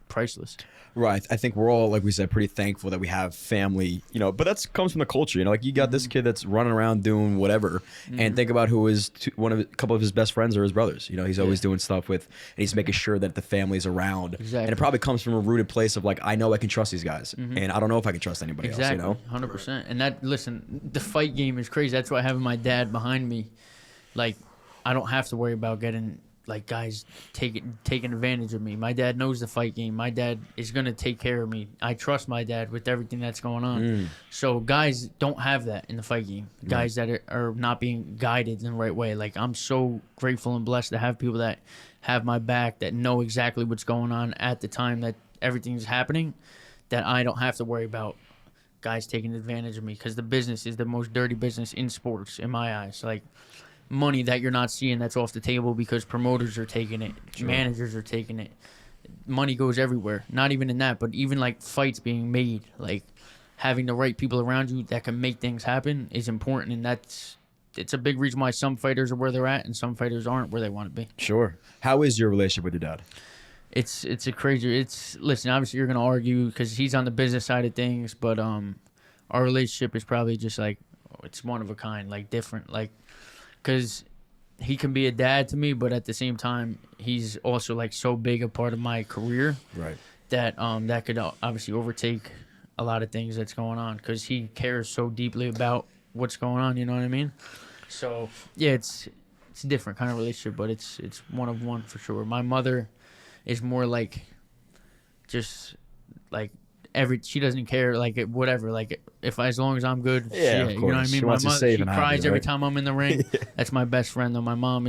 priceless. Right. I think we're all, like we said, pretty thankful that we have family, you know, but that comes from the culture, you know, like you got this kid that's running around doing whatever, and think about who is a couple of his best friends are his brothers. You know, he's always doing stuff with, and he's making sure that the family's around. Exactly. And it probably comes from a rooted place of like, I know I can trust these guys, and I don't know if I can trust anybody else, you know? 100%. And that, listen, the fight game is crazy. That's why having my dad behind me, like, I don't have to worry about getting, like, guys taking advantage of me. My dad knows the fight game. My dad is going to take care of me. I trust my dad with everything that's going on. So guys don't have that in the fight game. Guys that are not being guided in the right way. Like, I'm so grateful and blessed to have people that have my back, that know exactly what's going on at the time that everything's happening, that I don't have to worry about guys taking advantage of me, because the business is the most dirty business in sports in my eyes. Like, money that you're not seeing that's off the table because promoters are taking it, managers are taking it. money goes everywhere. Not even in that, but even like fights being made, like having the right people around you that can make things happen is important, and it's a big reason why some fighters are where they're at and some fighters aren't where they want to be. Sure. How is your relationship with your dad? It's a crazy. Listen, obviously you're gonna argue because he's on the business side of things, but our relationship is probably just like it's one of a kind, like different, like because he can be a dad to me, but at the same time he's also like so big a part of my career, Right. that that could obviously overtake a lot of things that's going on because he cares so deeply about what's going on. You know what I mean? So yeah, it's a different kind of relationship, but it's one of one for sure. My mother is more like just like she doesn't care, like whatever, like if as long as I'm good, Yeah, of you know what I course. mean. She My wants you mother, safe she and cries happy, every right? time I'm in the ring. That's my best friend though. My mom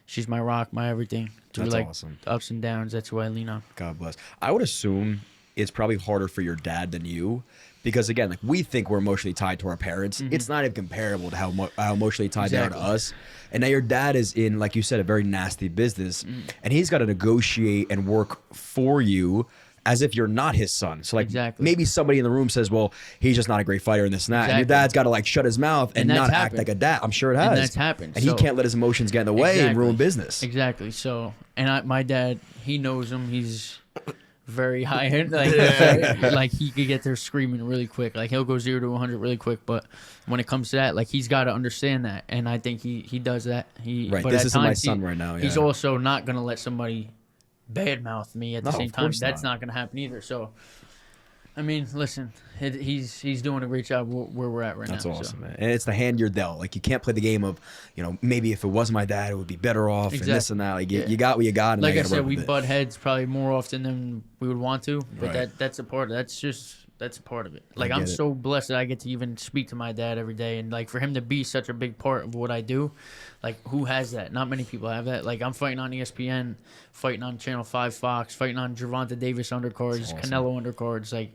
she's my rock, my everything. Through That's like awesome. ups and downs, that's who I lean on. God bless. I would assume it's probably harder for your dad than you, because again, like we think we're emotionally tied to our parents. It's not even comparable to how emotionally tied they are to us. And now your dad is in, like you said, a very nasty business, and he's got to negotiate and work for you as if you're not his son. So like maybe somebody in the room says, well, he's just not a great fighter and this and that. And your dad's got to like shut his mouth and not act like a dad. I'm sure it has. And that's happened. And he can't let his emotions get in the way and ruin business. Exactly. So, and my dad, he knows him. He's very high end. Like, like he could get there screaming really quick. Like he'll go 0 to 100 really quick. But when it comes to that, like he's got to understand that. And I think he does that. Right. But This isn't my son right now. Yeah. He's also not going to let somebody badmouth me at the same time. That's not not going to happen either. So, I mean, listen, he's doing a great job where we're at right now. That's awesome, man. And it's the hand you're dealt. Like you can't play the game of, maybe if it wasn't my dad, it would be better off and this and that. Like you got what you got. And like I said, we butt heads probably more often than we would want to, but that's a part of that's a part of it. Like I'm so blessed that I get to even speak to my dad every day, and like for him to be such a big part of what I do, like who has that? Not many people have that. Like I'm fighting on ESPN, fighting on Channel 5 Fox, fighting on Gervonta Davis undercards, Canelo undercards. Like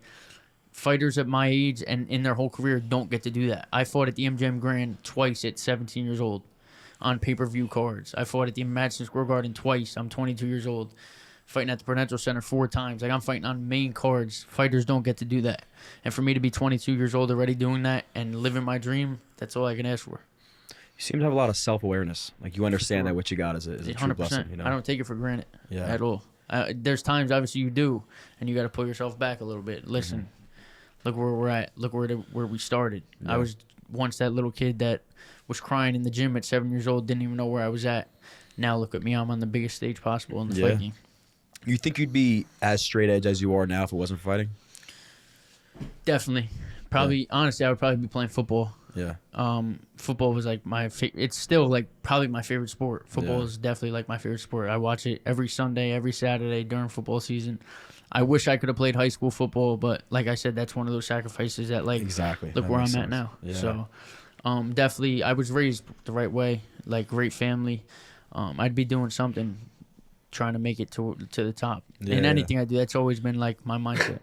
fighters at my age and in their whole career don't get to do that. I fought at the MGM Grand twice at 17 years old on pay-per-view cards. I fought at the Madison Square Garden twice. I'm 22 years old. Fighting at the Prudential Center 4 times. Like I'm fighting on main cards. Fighters don't get to do that. And for me to be 22 years old already doing that and living my dream, that's all I can ask for. You seem to have a lot of self-awareness. Like you understand that what you got is a true blessing. I don't take it for granted at all. There's times obviously you do, and you got to pull yourself back a little bit. Listen, look where we're at. Look where we started. I was once that little kid that was crying in the gym at 7 years old, didn't even know where I was at. Now look at me. I'm on the biggest stage possible in the fight game. You think you'd be as straight edge as you are now if it wasn't for fighting? Definitely. Probably, honestly, I would probably be playing football. Yeah. Football was like my it's still like probably my favorite sport. Football is definitely like my favorite sport. I watch it every Sunday, every Saturday during football season. I wish I could have played high school football, but like I said, that's one of those sacrifices that like look where I'm at now. Yeah. So definitely I was raised the right way, like great family. I'd be doing something trying to make it to the top. In anything I do, that's always been like my mindset.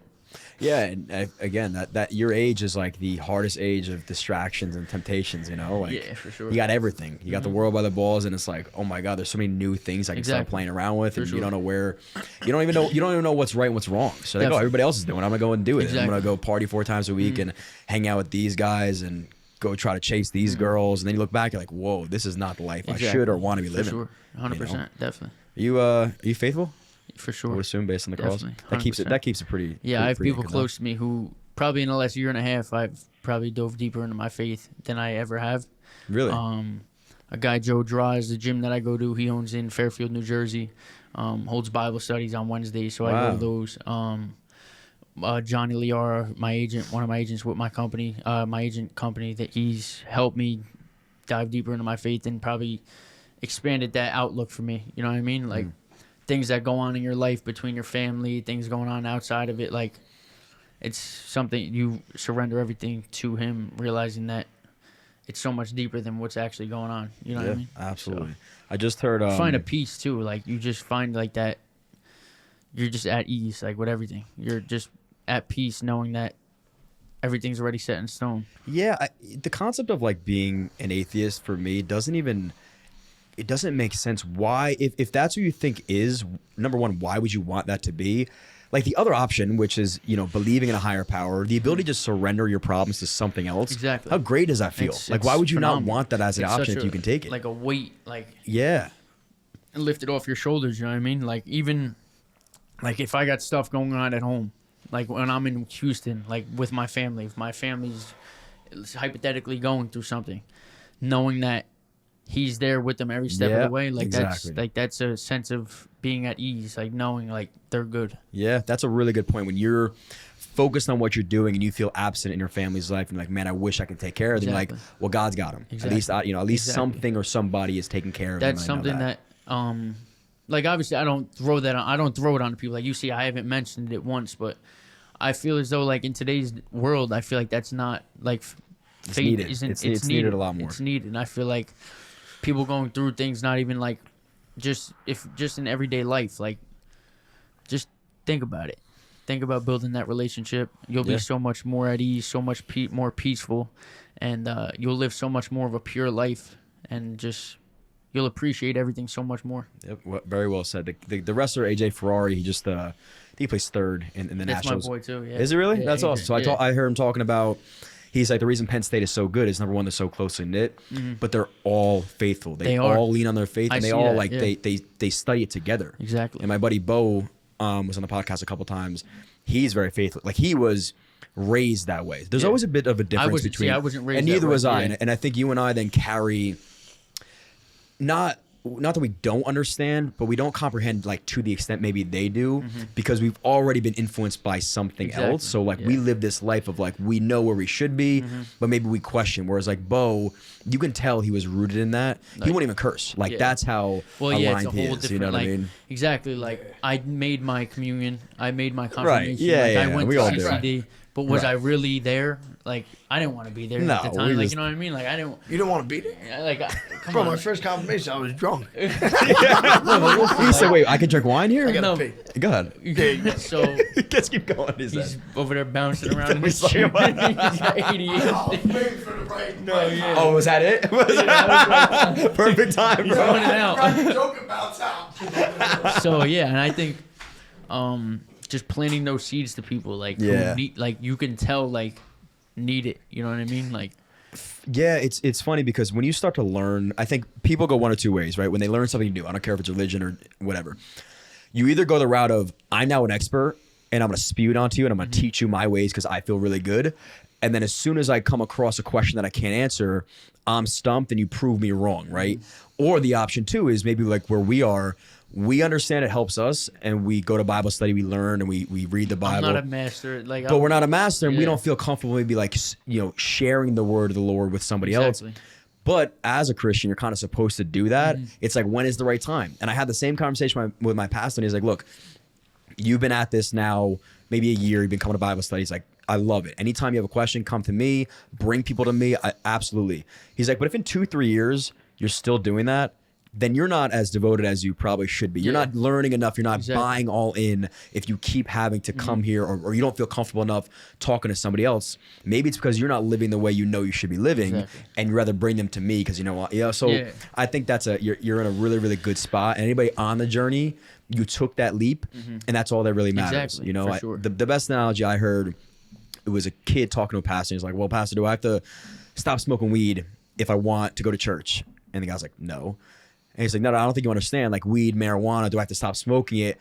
Yeah, and again, that your age is like the hardest age of distractions and temptations. Like for sure. You got everything. You got the world by the balls, and it's like, oh my God, there's so many new things I can start playing around with, and you don't know where, you don't even know what's right and what's wrong. So like, everybody else is doing it. I'm gonna go and do it. I'm gonna go party 4 times a week and hang out with these guys and go try to chase these girls, and then you look back, you're like, whoa, this is not the life I should or want to be living. For sure, 100%, definitely. Are you faithful? For sure. I would assume based on the calls. That keeps it pretty. Yeah, I have people good close to me who probably in the last year and a half I've probably dove deeper into my faith than I ever have. Really? A guy, Joe Draws, the gym that I go to, he owns in Fairfield, New Jersey. Holds Bible studies on Wednesdays, so I go to those. Johnny Liara, my agent, one of my agents with my company, my agent company, that he's helped me dive deeper into my faith and probably expanded that outlook for me. You know what I mean? Like things that go on in your life between your family, things going on outside of it. Like it's something you surrender everything to him, realizing that it's so much deeper than what's actually going on. You know what I mean? Absolutely. So, I just heard. Find a peace too. Like you just find like that. You're just at ease, like with everything. You're just at peace, knowing that everything's already set in stone. Yeah, the concept of like being an atheist for me doesn't even it doesn't make sense. Why, if that's what you think is, number one, why would you want that to be? Like the other option, which is, believing in a higher power, the ability to surrender your problems to something else. Exactly. How great does that feel? It's why would you phenomenal. not want that as an option if you can take it? Like a weight, yeah. and lift it off your shoulders, you know what I mean? Like even like if I got stuff going on at home, like when I'm in Houston, like with my family, if my family's hypothetically going through something, knowing that he's there with them every step of the way, like exactly. that's a sense of being at ease, like knowing like they're good. Yeah, that's a really good point. When you're focused on what you're doing and you feel absent in your family's life and like, man, I wish I could take care of them. Exactly. Like, well, God's got them. Exactly. At least something or somebody is taking care of them. That's something that like obviously I don't throw it on to people. Like you see, I haven't mentioned it once, but I feel as though like in today's world, I feel like that's not like it's faith needed. isn't. It's needed a lot more. It's needed, and I feel like people going through things, not even like just in everyday life, like just think about it. Think about building that relationship. You'll be so much more at ease, so much more peaceful, and you'll live so much more of a pure life, and just you'll appreciate everything so much more. Yep, very well said. The wrestler AJ Ferrari, he just he plays third in the That's Nationals. my boy too. Yeah. Is he really? Yeah, That's AJ, awesome. So I heard him talking about. He's like, the reason Penn State is so good is number one, they're so closely knit, but they're all faithful. They all lean on their faith, and they all they study it together. Exactly. And my buddy Bo was on the podcast a couple times. He's very faithful. Like he was raised that way. There's always a bit of a difference between. I wasn't raised and neither that way, was I. yeah. And I think you and I then carry not that we don't understand, but we don't comprehend like to the extent maybe they do, because we've already been influenced by something else. So like we live this life of like we know where we should be, but maybe we question. Whereas like Bo, you can tell he was rooted in that. Like, he wouldn't even curse. Like that's how aligned it's a he whole is. different. You know what I mean? Exactly. Like I made my communion, I made my confirmation. Yeah, I went we to all do. CCD, but was I really there? Like I didn't want to be there No, at the time. Like you know what I mean? Like I didn't. You don't want to be there? Like come Bro, on. my first confirmation, I was drunk. He said, "Wait, I can drink wine here." I gotta No. pee. Go ahead. So Let's keep going. he's over there bouncing around in me his slow chair. down. He's got ADHD. waiting for the break. No, yeah. Oh, was that it? Perfect time, He's bro. running out. Joke about time. So yeah, and I think just planting those seeds to people like who need, like you can tell like need it. You know what I mean? Like Yeah, it's funny because when you start to learn, I think people go one of two ways, right? When they learn something new, I don't care if it's religion or whatever. You either go the route of I'm now an expert and I'm going to spew it onto you and I'm going to teach you my ways because I feel really good. And then as soon as I come across a question that I can't answer, I'm stumped and you prove me wrong, right? Or the option two is maybe like where we are. We understand it helps us, and we go to Bible study, we learn, and we read the Bible. I'm not a master, like, but we're not a master, and we Yeah. don't feel comfortable maybe like sharing the word of the Lord with somebody else. But as a Christian, you're kind of supposed to do that. It's like, when is the right time? And I had the same conversation with my pastor, and he's like, look, you've been at this now maybe a year. You've been coming to Bible study. He's like, I love it. Anytime you have a question, come to me. Bring people to me. Absolutely. He's like, but if in 2-3 years you're still doing that, then you're not as devoted as you probably should be. You're not learning enough. You're not buying all in if you keep having to come here or you don't feel comfortable enough talking to somebody else. Maybe it's because you're not living the way you know you should be living, and you'd rather bring them to me because you know what? So I think that's you're in a really, really good spot. And anybody on the journey, you took that leap, and that's all that really matters. Exactly, You know, for sure. the best analogy I heard, it was a kid talking to a pastor. He's like, well, pastor, do I have to stop smoking weed if I want to go to church? And the guy's like, no. And he's like, no, I don't think you understand. Like weed, marijuana, do I have to stop smoking it?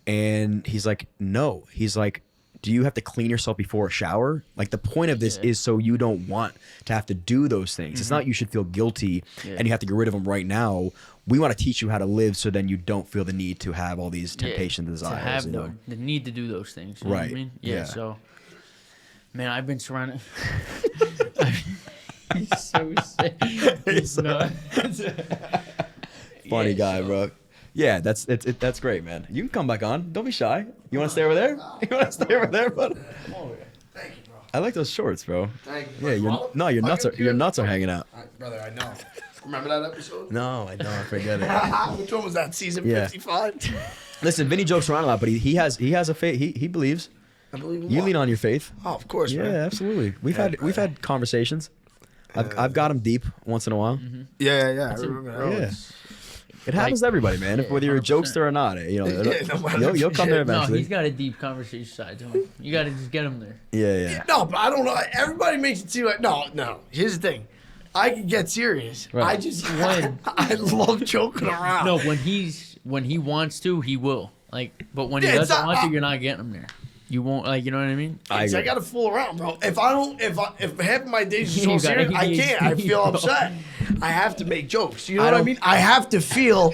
And he's like, no. He's like, do you have to clean yourself before a shower? Like the point of this is so you don't want to have to do those things. It's not you should feel guilty and you have to get rid of them right now. We want to teach you how to live so then you don't feel the need to have all these temptations, desires. To have you know? the need to do those things. You know what I mean? Yeah. So, man, I've been surrounded. He's so sick. He's not. Funny guy, bro. Yeah, that's great, man. You can come back on. Don't be shy. You want to stay over there? You want to stay over there, bud? Thank you, bro. I like those shorts, bro. Thank you. Yeah, your nuts are hanging out. Brother, I know. Remember that episode? No, I don't. Forget it. Which one was that? Season 55? Listen, Vinny jokes around a lot, but he has a faith. He believes. I believe in You what? lean on your faith. Oh, of course, Yeah, man. absolutely. We've had conversations. I've got them deep once in a while. Yeah. I remember that. Yeah. It happens to everybody, man. Whether you're a jokester or not, you'll come there No, eventually. he's got a deep conversation side to him. You got to just get him there. Yeah. No, but I don't know. Everybody makes it seem like no. Here's the thing. I can get serious. Right. I just I love joking around. No, when he wants to, he will. Like, but when he Yeah, it's doesn't not- want to, you're not getting him there. You won't, like, you know what I mean? I agree. gotta fool around, bro. If half of my days are so You gotta- serious, I can't. I feel upset. I have to make jokes. You know what I mean? I have to feel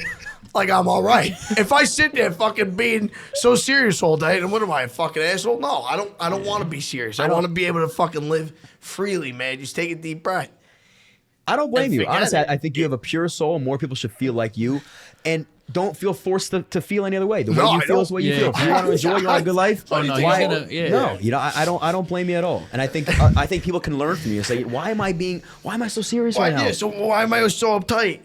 like I'm all right. If I sit there fucking being so serious all day, then what am I, a fucking asshole? No, I don't want to be serious. I want to be able to fucking live freely, man. Just take a deep breath. I don't blame And you. forget Honestly, it. I think you have a pure soul. More people should feel like you. And don't feel forced to feel any other way. The way No, you I feel is don't. what you Yeah. feel. If you want to enjoy, you want a good life. Oh, no, why- he's gonna- yeah. No, I don't blame you at all. And I think people can learn from you and say, why am I so serious right now? So why am I so uptight?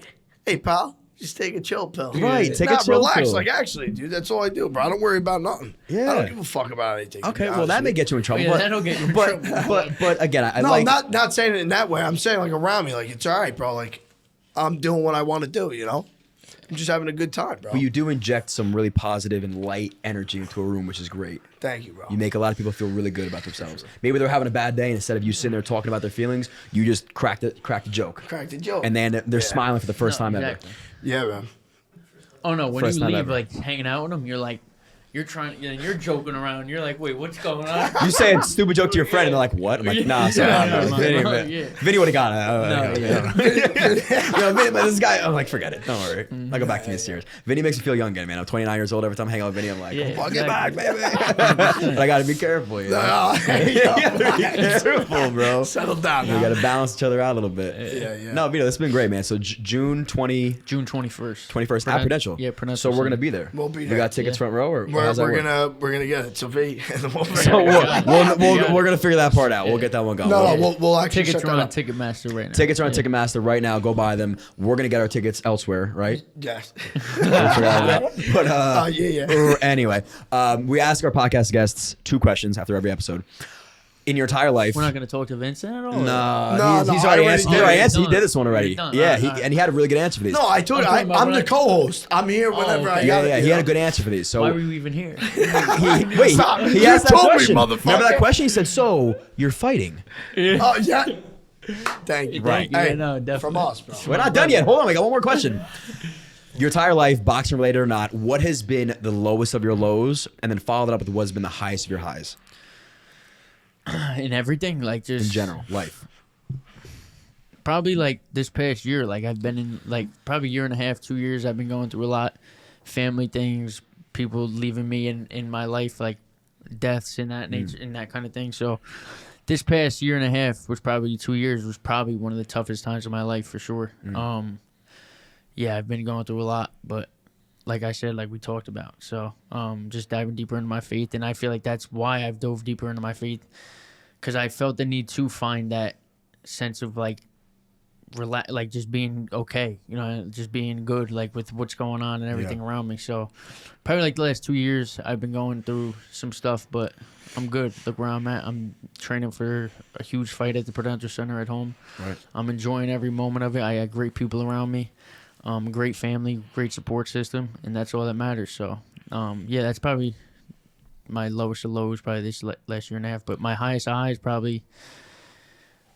Hey, pal, just take a chill pill. Right, take a chill relax. pill. Like, actually, dude, that's all I do, bro. I don't worry about nothing. Yeah. I don't give a fuck about anything. to Okay, be well honest that may with get you in trouble. Yeah, but, that'll get you in but, trouble. but again, I you. No, like not saying it in that way. I'm saying like around me, like it's all right, bro. Like I'm doing what I want to do. You know, I'm just having a good time, bro. but you do inject some really positive and light energy into a room, which is great. Thank you, bro. You make a lot of people feel really good about themselves. Maybe they're having a bad day, and instead of you sitting there talking about their feelings, you just cracked a joke. Cracked a joke. And then they're smiling for the first time exactly. yeah, man. Oh, no, when First you time leave, ever. like, hanging out with him, you're like, you're joking around. You're like, wait, what's going on? ever. You say a stupid joke to your friend, and they're like, "What?" I'm like, "Nah, sorry, Vinny, yeah. Vinny would have got it. No, Vinny, but this guy, I'm like, forget it. Don't worry. I'll go back to being serious. Vinny makes me feel young again, man. I'm 29 years old. Every time I hang out with Vinny, I'm like, Yeah, "Come on, exactly. get back, baby." But I gotta be careful, you know. Be careful, bro. Settle down. We Now. gotta balance each other out a little bit. Yeah. No, Vito, this has been great, man. So June 21st June 21st. at Prudential. Yeah, Prudential So we're gonna Center. be there. We'll be We there. got tickets Yeah. front row, or We're how's that work? gonna get it. So V. So we're gonna figure that part out. We'll get that one going. No, we'll actually Tickets set are that on up. Ticketmaster right now. Tickets are on Ticketmaster right now. Go buy them. We're gonna get our tickets elsewhere, right? Yes. But Yeah. anyway, we ask our podcast guests 2 questions after every episode. In your entire life, We're not going to talk to Vincent at all? No, he's I already already answered. did. He already He's answered. He done. did this one already. He's done. Yeah, All right. and he had a really good answer for these. No, I told you, I'm talking about I'm when the I- co-host. I'm here whenever I okay. got it. yeah, you he had know? a good answer for these. So Why were you even here? wait, Stop. he You asked that told me, question. motherfucker. Remember that question? He said, "So you're fighting." Oh, yeah. Thank you. Right. Yeah, Hey, no, definitely. from us, bro. We're not done yet. Hold on, we got one more question. Your entire life, boxing related or not, what has been the lowest of your lows, and then follow that up with what has been the highest of your highs In everything, like just in general, life? probably like this past year, like I've been in like probably 1.5 2 years. I've been going through a lot, family things, people leaving me in my life, like deaths and that nature and that kind of thing. So this past 1.5 was probably 2 years was probably one of the toughest times of my life for sure. Yeah, I've been going through a lot, but like I said, like we talked about, so just diving deeper into my faith, and I feel like that's why I've dove deeper into my faith, because I felt the need to find that sense of like like just being okay, you know, just being good, like with what's going on and everything around me. So probably like the last 2 years I've been going through some stuff, but I'm good. Look where I'm at. I'm training for a huge fight at the Prudential Center at home. Right. I'm enjoying every moment of it. I got great people around me, great family, great support system, and that's all that matters. So yeah, that's probably my lowest of lows, probably this last 1.5 years. But my highest highs probably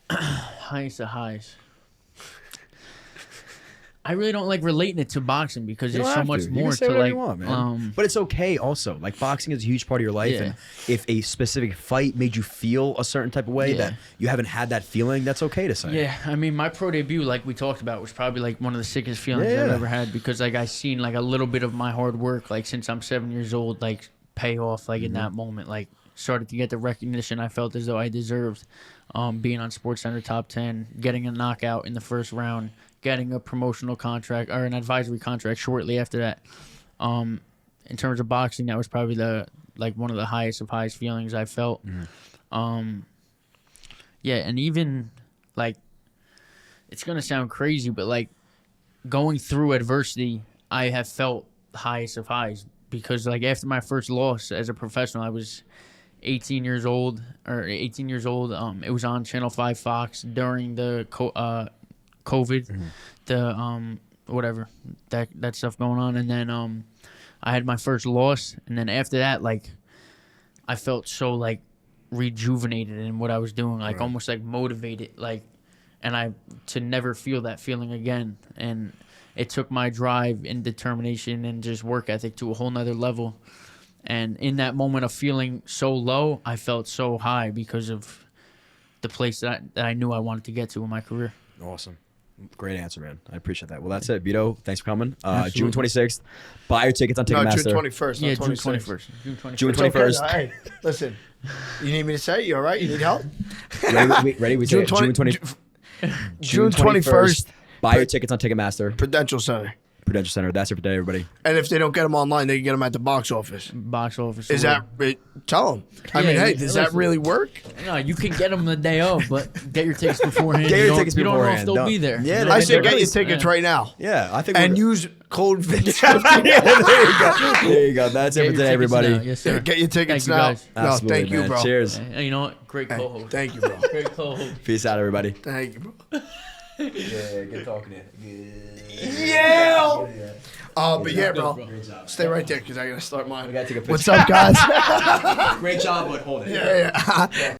highest of highs. I really don't like relating it to boxing because You there's don't so have much to. You more can say to whatever like. you want, man. But it's okay also. Like boxing is a huge part of your life, Yeah. and if a specific fight made you feel a certain type of way Yeah. that you haven't had that feeling, that's okay to say. Yeah, I mean, my pro debut, like we talked about, was probably like one of the sickest feelings Yeah. I've ever had because like I seen like a little bit of my hard work, like since I'm 7 years old, like pay off, like in that moment, like started to get the recognition I felt as though I deserved. Being on SportsCenter top 10, getting a knockout in the first round, getting a promotional contract or an advisory contract shortly after that. In terms of boxing, that was probably one of the highest of highest feelings I felt. Yeah, and even like it's gonna sound crazy, but like going through adversity, I have felt the highest of highs because like after my first loss as a professional, I was 18 years old. It was on Channel 5 Fox during the COVID, the whatever that stuff going on, and then I had my first loss, and then after that, like, I felt so like rejuvenated in what I was doing, like almost like motivated, like, and to never feel that feeling again, and it took my drive and determination and just work ethic to a whole nother level. And in that moment of feeling so low, I felt so high because of the place that I knew I wanted to get to in my career. Awesome. Great answer, man. I appreciate that. Well, that's it. Vito, thanks for coming. Absolutely. June 26th. Buy your tickets on No, Ticketmaster. June 21st. Yeah, not June 26th. 21st. June 21st. June It's okay, 21st. Hey, listen. You need me to say it? You all right? You need help? Ready? We say it. June 21st. Buy your tickets on Ticketmaster. Prudential Center. Prudential Center. That's it for today, everybody. And if they don't get them online, they can get them at the box office. Box office. Is that tell them? I mean, hey, does that listen. really work? No, you can get them the day of, but get your tickets beforehand. Get your You don't- tickets You don't know beforehand. if they'll be there. Yeah, You know? I they- say get really- your tickets right now. Yeah, I think. And we're- use code Vince. yeah, there you go. There you go. That's Get it your for today, tickets everybody. now. Yes, sir. Get your tickets Thank you, now. guys. No, Absolutely, thank you, man. bro. Cheers. Hey, you know what? Great co-host. Thank you, bro. Great co-host. Peace out, everybody. Thank you, bro. Yeah, good talking to you. Yeah. But yeah, bro. Great job. Stay right there because I gotta start mine. We gotta take a picture. What's up, guys? Great job, but hold it. yeah.